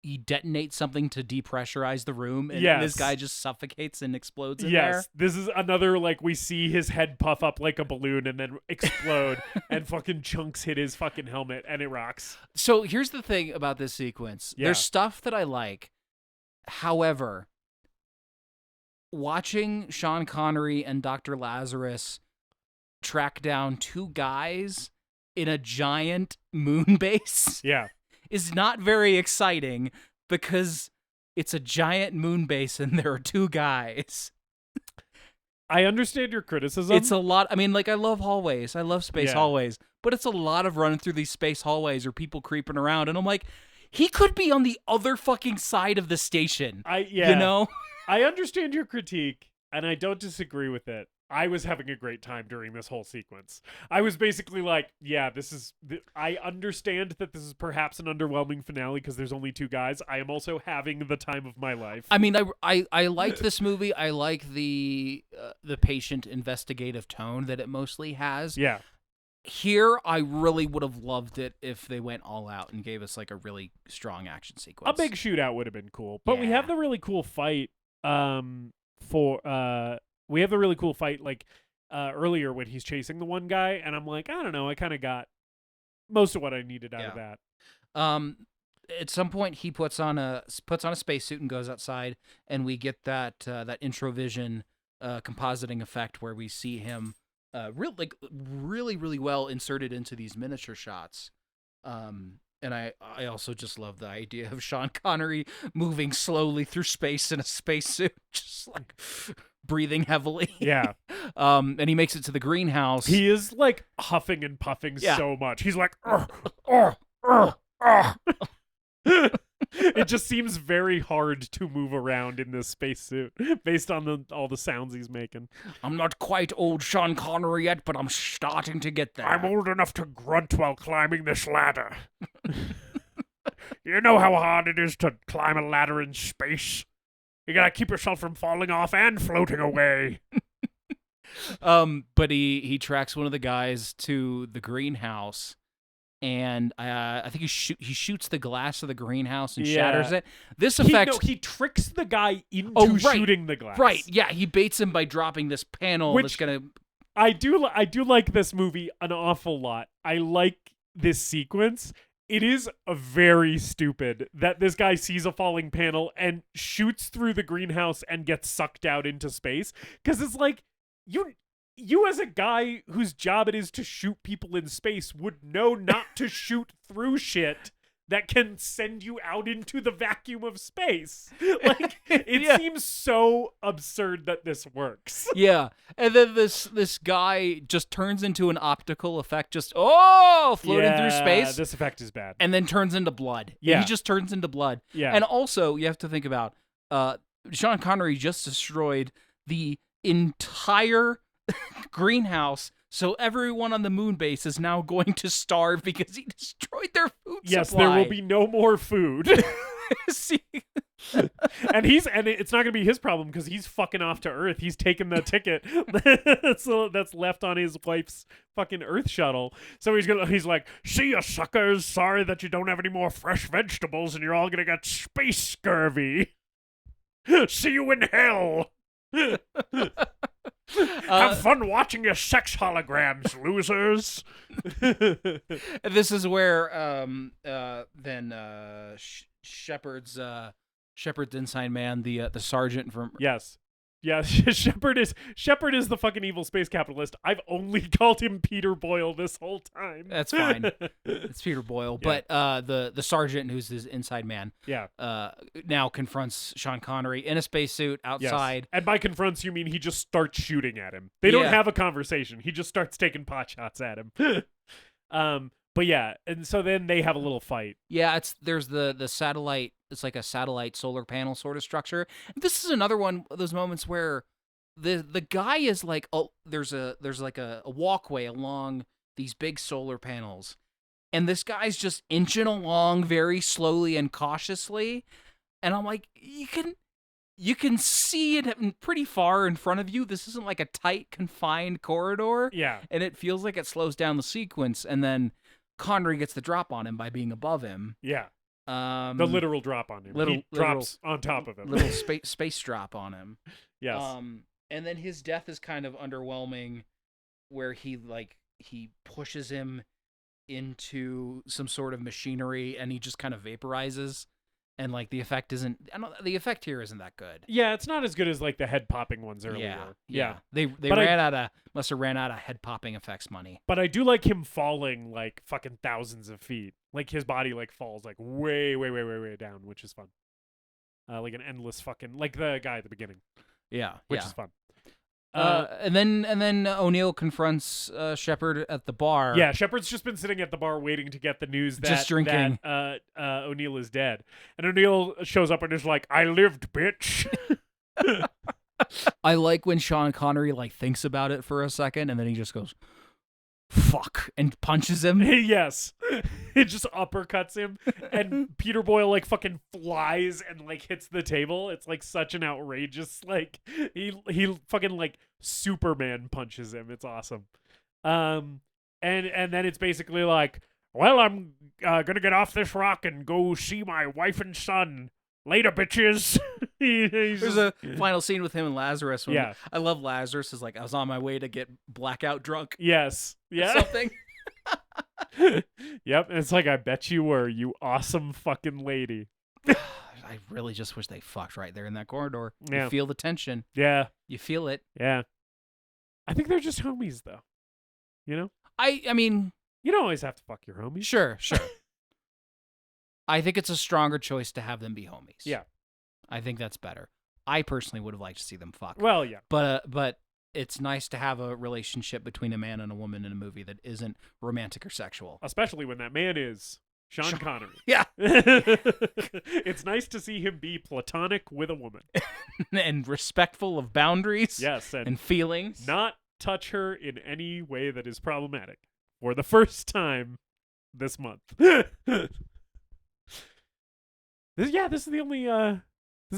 detonates something to depressurize the room, and this guy just suffocates and explodes in there. Yes, this is another we see his head puff up like a balloon and then explode, and fucking chunks hit his fucking helmet, and it rocks. So here's the thing about this sequence. Yeah. There's stuff that I like. However, watching Sean Connery and Dr. Lazarus track down 2 guys in a giant moon base is not very exciting, because it's a giant moon base and there are 2 guys. I understand your criticism. It's a lot. I mean, I love hallways. I love space hallways, but it's a lot of running through these space hallways or people creeping around, and I'm like, he could be on the other fucking side of the station. You know? I understand your critique, and I don't disagree with it. I was having a great time during this whole sequence. I was basically like, yeah, I understand that this is perhaps an underwhelming finale because there's only 2 guys. I am also having the time of my life. I mean, I liked this movie. I like the patient investigative tone that it mostly has. Yeah. Here, I really would have loved it if they went all out and gave us a really strong action sequence. A big shootout would have been cool. But we have the really cool fight we have the really cool fight earlier when he's chasing the one guy, and I'm like, I don't know, I kind of got most of what I needed out of that. At some point, he puts on a spacesuit and goes outside, and we get that introvision compositing effect where we see him really well inserted into these miniature shots. And I also just love the idea of Sean Connery moving slowly through space in a spacesuit, just breathing heavily. Yeah. And he makes it to the greenhouse. He is huffing and puffing so much. He's like, It just seems very hard to move around in this spacesuit based on all the sounds he's making. I'm not quite old Sean Connery yet, but I'm starting to get there. I'm old enough to grunt while climbing this ladder. You know how hard it is to climb a ladder in space? You gotta keep yourself from falling off and floating away. But he tracks one of the guys to the greenhouse, and I think he shoots the glass of the greenhouse and shatters it. This effect... He tricks the guy into shooting the glass. Right, yeah, he baits him by dropping this panel that's gonna... I do like this movie an awful lot. I like this sequence. It is very stupid that this guy sees a falling panel and shoots through the greenhouse and gets sucked out into space. Because it's you as a guy whose job it is to shoot people in space would know not to shoot through shit that can send you out into the vacuum of space. Like, it Yeah. seems so absurd that this works. Yeah, and then this guy just turns into an optical effect, just floating through space, This effect is bad. and then turns into blood. Yeah. He just turns into blood. Yeah. And also, you have to think about Sean Connery just destroyed the entire greenhouse, so everyone on the moon base is now going to starve because he destroyed their food Yes, supply. there will be no more food. See? and it's not going to be his problem because he's fucking off to Earth. He's taken the ticket that's left on his wife's fucking Earth shuttle. So he's like, "See ya, suckers. Sorry that you don't have any more fresh vegetables and you're all going to get space scurvy. See you in hell." Have fun watching your sex holograms, losers. This is where Shepard's inside man, the sergeant from Yes. Shepard is the fucking evil space capitalist. I've only called him Peter Boyle this whole time. That's fine. It's Peter Boyle, Yeah. but the sergeant who's his inside man, Yeah. now confronts Sean Connery in a spacesuit outside. Yes. And by confronts, you mean he just starts shooting at him. They don't Yeah. have a conversation. He just starts taking pot shots at him. But yeah, and so then they have a little fight. Yeah, there's the satellite. It's like a satellite solar panel sort of structure. This is another one of those moments where the guy is like, there's like a walkway along these big solar panels, and this guy's just inching along very slowly and cautiously, and I'm like, you can see it pretty far in front of you. This isn't like a tight, confined corridor. Yeah. And it feels like it slows down the sequence, and then Connery gets the drop on him by being above him. Yeah. The The literal drop on him. He drops on top of him. Little space drop on him. Yes. And then his death is kind of underwhelming, where he pushes him into some sort of machinery, and he just kind of vaporizes. And like the effect here isn't that good. Yeah, it's not as good as like the head popping ones earlier. Yeah. They must have ran out of head popping effects money. But I do like him falling like fucking thousands of feet. Like his body like falls like way, way, way, way, way down, which is fun. Like an endless fucking like the guy at the beginning, Yeah. which is fun. And then O'Neill confronts Shepard at the bar. Yeah, Shepard's just been sitting at the bar waiting to get the news that Just drinking. that O'Neill is dead. And O'Neill shows up and is like, "I lived, bitch." I like when Sean Connery like thinks about it for a second, and then he just goes, "Fuck," and punches him. Yes. It just uppercuts him, and Peter Boyle like fucking flies and like hits the table. It's like such an outrageous like he fucking like Superman punches him. It's awesome. And then it's basically like, well, I'm gonna get off this rock and go see my wife and son. Later, bitches. There's a final scene with him and Lazarus. Yeah. I love Lazarus. Is like, I was on my way to get blackout drunk. Yes. Yeah. Something. Yep. And it's like, I bet you were, you awesome fucking lady. I really just wish they fucked right there in that corridor. Yeah. You feel the tension. Yeah. You feel it. Yeah. I think they're just homies, though. You know? I mean, You don't always have to fuck your homies. sure. I think it's a stronger choice to have them be homies. Yeah. I think that's better. I personally would have liked to see them fuck. Well, yeah. But it's nice to have a relationship between a man and a woman in a movie that isn't romantic or sexual. Especially when that man is Sean Connery. Yeah. It's nice to see him be platonic with a woman. And respectful of boundaries. Yes. And feelings. Not touch her in any way that is problematic for the first time this month. This is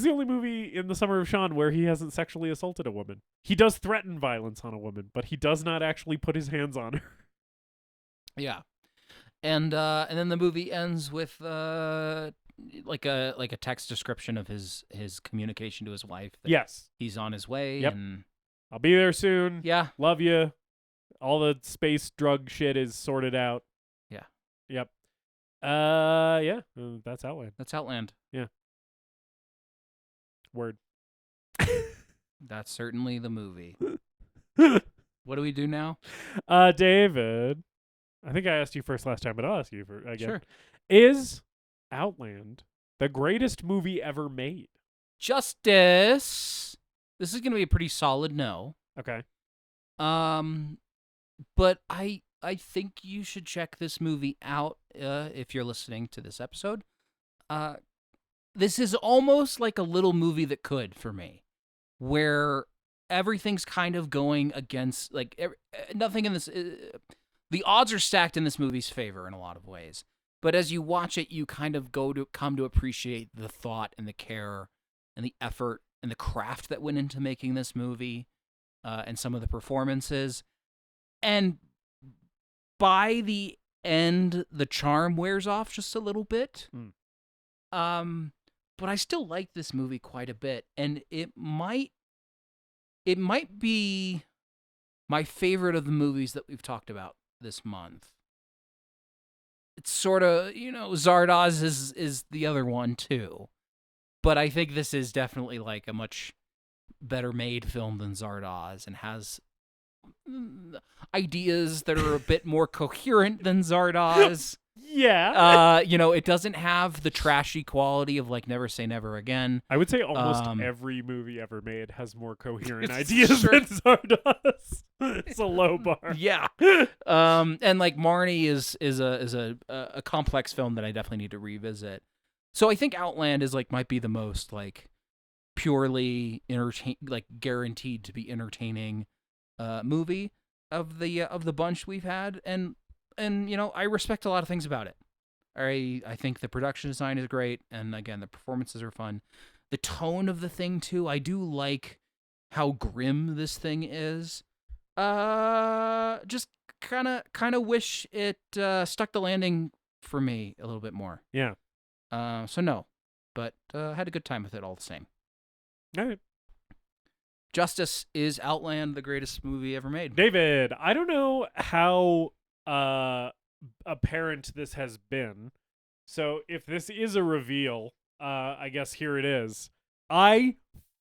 the only movie in the Summer of Sean where he hasn't sexually assaulted a woman. He does threaten violence on a woman, but he does not actually put his hands on her. Yeah. And then the movie ends with like a text description of his communication to his wife. That Yes. He's on his way. Yep. And I'll be there soon. yeah. Love you. All the space drug shit is sorted out. Yeah. Yep. That's Outland. That's Outland. Word. That's certainly the movie. What do we do now? David, I think I asked you first last time, but I'll ask you again. Sure. Is Outland the greatest movie ever made? Justus. This is going to be a pretty solid no. Okay. But I think you should check this movie out if you're listening to this episode. This is almost like a little movie that could for me, where everything's kind of going against nothing in this. The odds are stacked in this movie's favor in a lot of ways. But as you watch it, you kind of come to appreciate the thought and the care and the effort and the craft that went into making this movie, and some of the performances. And by the end, the charm wears off just a little bit. But I still like this movie quite a bit, and it might be my favorite of the movies that we've talked about this month. It's sort of, Zardoz is the other one too. But I think this is definitely like a much better made film than Zardoz and has ideas that are a bit more coherent than Zardoz. Yeah. It doesn't have the trashy quality of like Never Say Never Again. I would say almost every movie ever made has more coherent It's ideas true. than Zardoz. It's a low bar. Yeah. And like Marnie is a complex film that I definitely need to revisit. So I think Outland is might be the most purely guaranteed to be entertaining movie of the bunch we've had, and I respect a lot of things about it. I think the production design is great, and again the performances are fun. The tone of the thing too, I do like how grim this thing is. Just kind of wish it stuck the landing for me a little bit more. Yeah. So no, but had a good time with it all the same. All right. Justus, is Outland the greatest movie ever made? David, I don't know how apparent this has been. So if this is a reveal, I guess here it is. I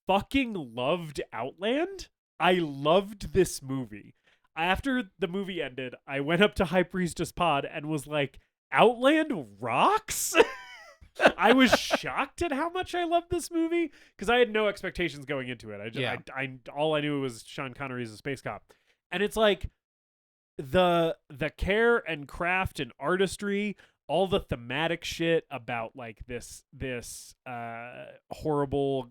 fucking loved Outland. I loved this movie. After the movie ended, I went up to High Priestess Pod and was like, Outland rocks? I was shocked at how much I loved this movie because I had no expectations going into it. I all I knew was Sean Connery as a space cop, and it's like the care and craft and artistry, all the thematic shit about like this horrible,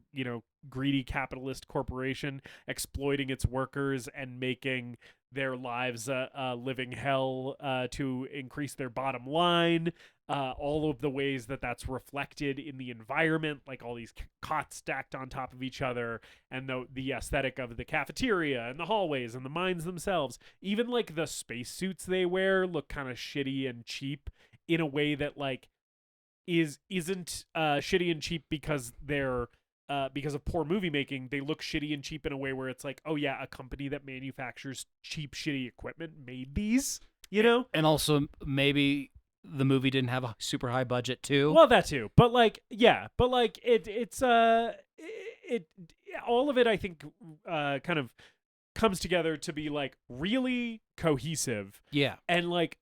greedy capitalist corporation exploiting its workers and making their lives a living hell to increase their bottom line. All of the ways that that's reflected in the environment, like all these cots stacked on top of each other, and the aesthetic of the cafeteria and the hallways and the mines themselves. Even like the spacesuits they wear look kind of shitty and cheap in a way that like isn't shitty and cheap because they're because of poor movie making. They look shitty and cheap in a way where it's like, oh yeah, a company that manufactures cheap, shitty equipment made these, And also maybe the movie didn't have a super high budget too. Well, that too. But like, yeah, but like it's all of it I think kind of comes together to be like really cohesive. Yeah. And like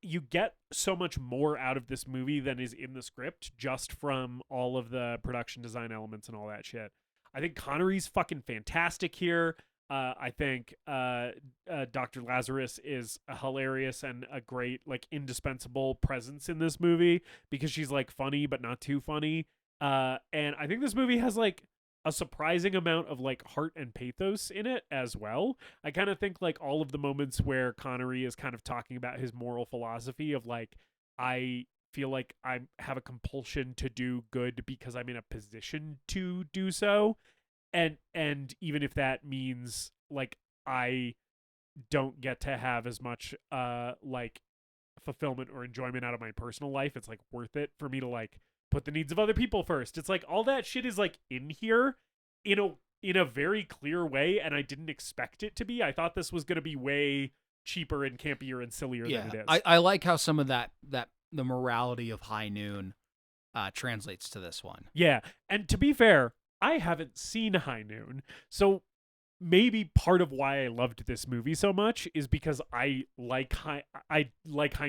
you get so much more out of this movie than is in the script just from all of the production design elements and all that shit. I think Connery's fucking fantastic here. I think Dr. Lazarus is hilarious and a great, like, indispensable presence in this movie because she's, like, funny but not too funny. And I think this movie has, like, a surprising amount of, like, heart and pathos in it as well. I kind of think, like, all of the moments where Connery is kind of talking about his moral philosophy of, like, I feel like I have a compulsion to do good because I'm in a position to do so. And even if that means like I don't get to have as much like fulfillment or enjoyment out of my personal life, it's like worth it for me to like put the needs of other people first. It's like all that shit is like in here in a very clear way, and I didn't expect it to be. I thought this was going to be way cheaper and campier and sillier than it is. I like how some of that the morality of High Noon translates to this one. Yeah, and to be fair, I haven't seen High Noon, so maybe part of why I loved this movie so much is because I like High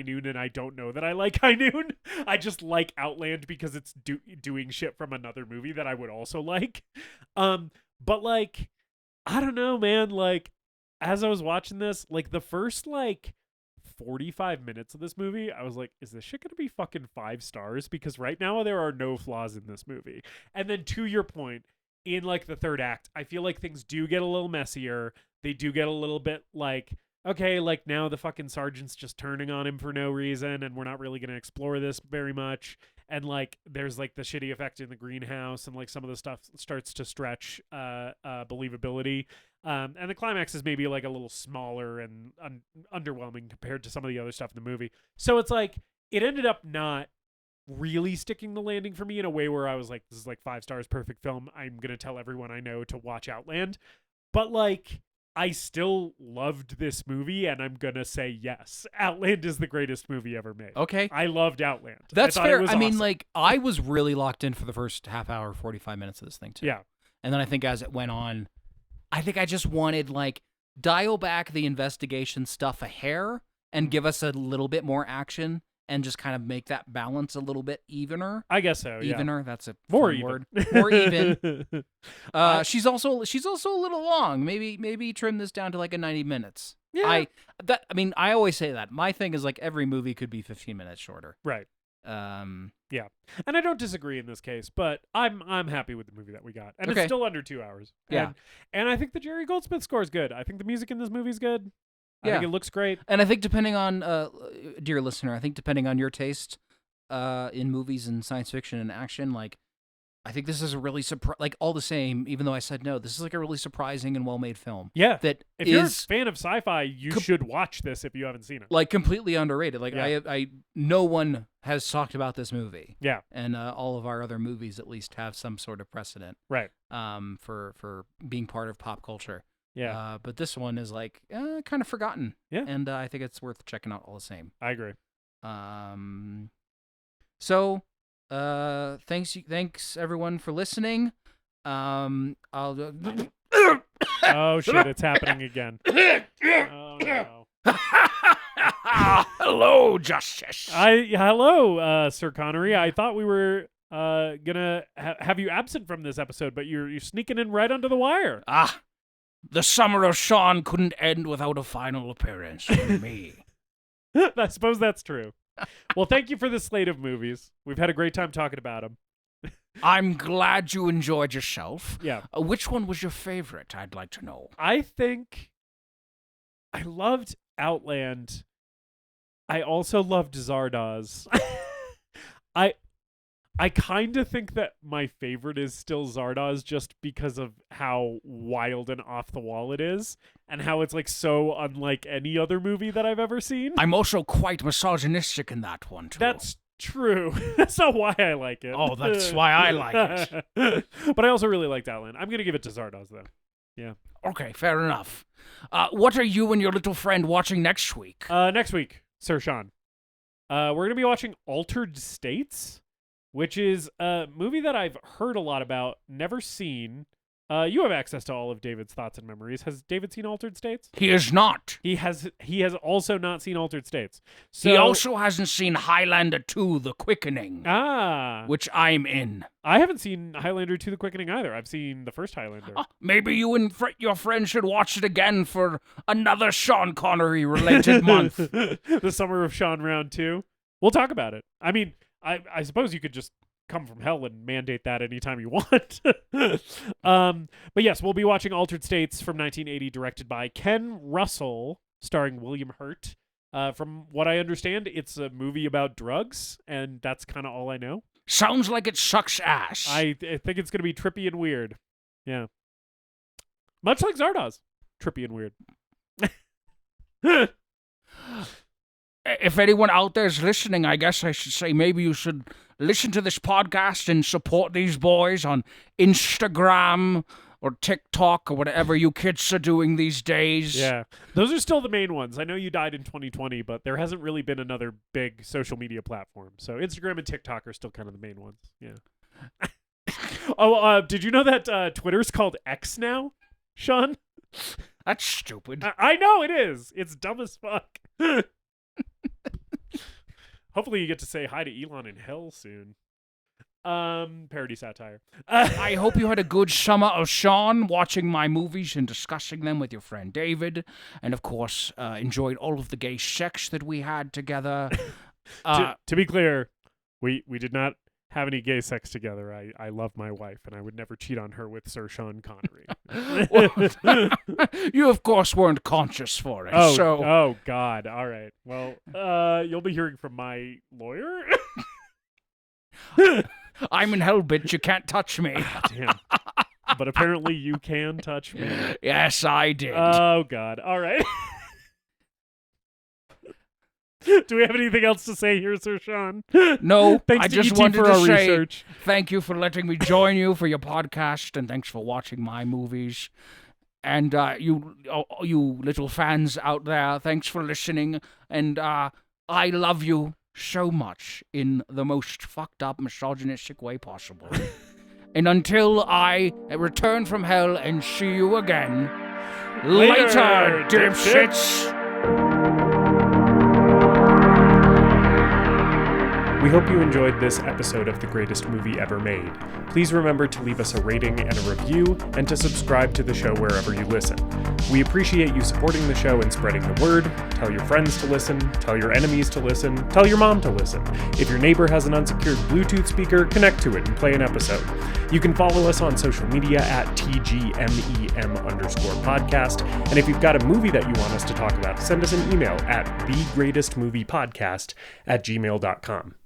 Noon, and I don't know that I like High Noon. I just like Outland because it's doing shit from another movie that I would also like. But like, I don't know, man. Like, as I was watching this, like the first like 45 minutes of this movie, I was like, is this shit gonna be fucking 5 stars? Because right now there are no flaws in this movie. And then to your point, in like the third act, I feel like things do get a little messier. They do get a little bit like, okay, like now the fucking sergeant's just turning on him for no reason, and we're not really going to explore this very much. And like there's like the shitty effect in the greenhouse, and like some of the stuff starts to stretch believability. And the climax is maybe like a little smaller and underwhelming compared to some of the other stuff in the movie. So it's like it ended up not really sticking the landing for me in a way where I was like, this is like 5 stars, perfect film. I'm going to tell everyone I know to watch Outland. But like, I still loved this movie, and I'm going to say yes. Outland is the greatest movie ever made. Okay. I loved Outland. That's I fair. It was I mean, awesome. like, I was really locked in for the first half hour, 45 minutes of this thing, too. Yeah. And then I think as it went on, I think I just wanted, like, dial back the investigation stuff a hair and give us a little bit more action and just kind of make that balance a little bit evener. I guess so, yeah. Evener, that's a More fun even. word. More even. She's also a little long. Maybe trim this down to like a 90 minutes. Yeah. I always say that. My thing is like every movie could be 15 minutes shorter. Right. Yeah. And I don't disagree in this case, but I'm happy with the movie that we got. And Okay. it's still under 2 hours. Yeah. And I think the Jerry Goldsmith score is good. I think the music in this movie is good. I Yeah. think it looks great. And I think depending on, dear listener, I think depending on your taste in movies and science fiction and action, like, I think this is a really like all the same. Even though I said no, this is like a really surprising and well-made film. Yeah. That If you're a is fan of sci-fi, you should watch this if you haven't seen it. like completely underrated. Like Yeah. I no one has talked about this movie. Yeah. And all of our other movies at least have some sort of precedent. Right. For being part of pop culture. Yeah. But this one is like kind of forgotten. Yeah. And I think it's worth checking out all the same. I agree. So thanks everyone for listening. I'll Oh shit, it's happening again. Oh no. Hello, Justus. Hello, Sir Connery. I thought we were gonna have you absent from this episode, but you're sneaking in right under the wire. The Summer of Sean couldn't end without a final appearance from me. I suppose that's true. Well, thank you for this slate of movies. We've had a great time talking about them. I'm glad you enjoyed yourself. Yeah. Which one was your favorite? I'd like to know. I think I loved Outland. I also loved Zardoz. I kind of think that my favorite is still Zardoz just because of how wild and off the wall it is and how it's like so unlike any other movie that I've ever seen. I'm also quite misogynistic in that one, too. That's true. That's not why I like it. Oh, that's why I like it. But I also really liked Outland. I'm going to give it to Zardoz, though. Yeah. Okay, fair enough. What are you and your little friend watching next week? Next week, Sir Sean. We're going to be watching Altered States, which is a movie that I've heard a lot about, never seen. You have access to all of David's thoughts and memories. Has David seen Altered States? He is not. He has also not seen Altered States. So, he also hasn't seen Highlander 2, The Quickening. Which I'm in. I haven't seen Highlander 2, The Quickening either. I've seen the first Highlander. Maybe you and your friend should watch it again for another Sean Connery-related month. The Summer of Sean Round 2. We'll talk about it. I mean, I suppose you could just come from hell and mandate that anytime you want. But yes, we'll be watching Altered States from 1980, directed by Ken Russell, starring William Hurt. From what I understand, it's a movie about drugs, and that's kind of all I know. Sounds like it sucks ass. I think it's going to be trippy and weird. Yeah. Much like Zardoz. Trippy and weird. If anyone out there is listening, I guess I should say maybe you should listen to this podcast and support these boys on Instagram or TikTok or whatever you kids are doing these days. Yeah. Those are still the main ones. I know you died in 2020, but there hasn't really been another big social media platform. So Instagram and TikTok are still kind of the main ones. Yeah. Did you know that Twitter's called X now, Sean? That's stupid. I know it is. It's dumb as fuck. Hopefully you get to say hi to Elon in hell soon. Parody satire. I hope you had a good Shummer of Sean watching my movies and discussing them with your friend David. And of course, enjoyed all of the gay sex that we had together. To be clear, we did not have any gay sex together. I love my wife, and I would never cheat on her with Sir Sean Connery. You, of course, weren't conscious for it. Oh, God. All right. Well, you'll be hearing from my lawyer. I'm in hell, bitch. You can't touch me. Damn. But apparently you can touch me. Yes, I did. Oh, God. All right. Do we have anything else to say here, Sir Sean? No, Thanks I to just ET wanted for to our say research. thank you for letting me join you for your podcast, and thanks for watching my movies. And you little fans out there, thanks for listening. And I love you so much in the most fucked up, misogynistic way possible. And until I return from hell and see you again, later dipshits! We hope you enjoyed this episode of The Greatest Movie Ever Made. Please remember to leave us a rating and a review, and to subscribe to the show wherever you listen. We appreciate you supporting the show and spreading the word. Tell your friends to listen, tell your enemies to listen, tell your mom to listen. If your neighbor has an unsecured Bluetooth speaker, connect to it and play an episode. You can follow us on social media at TGMEM_podcast. And if you've got a movie that you want us to talk about, send us an email at thegreatestmoviepodcast@gmail.com.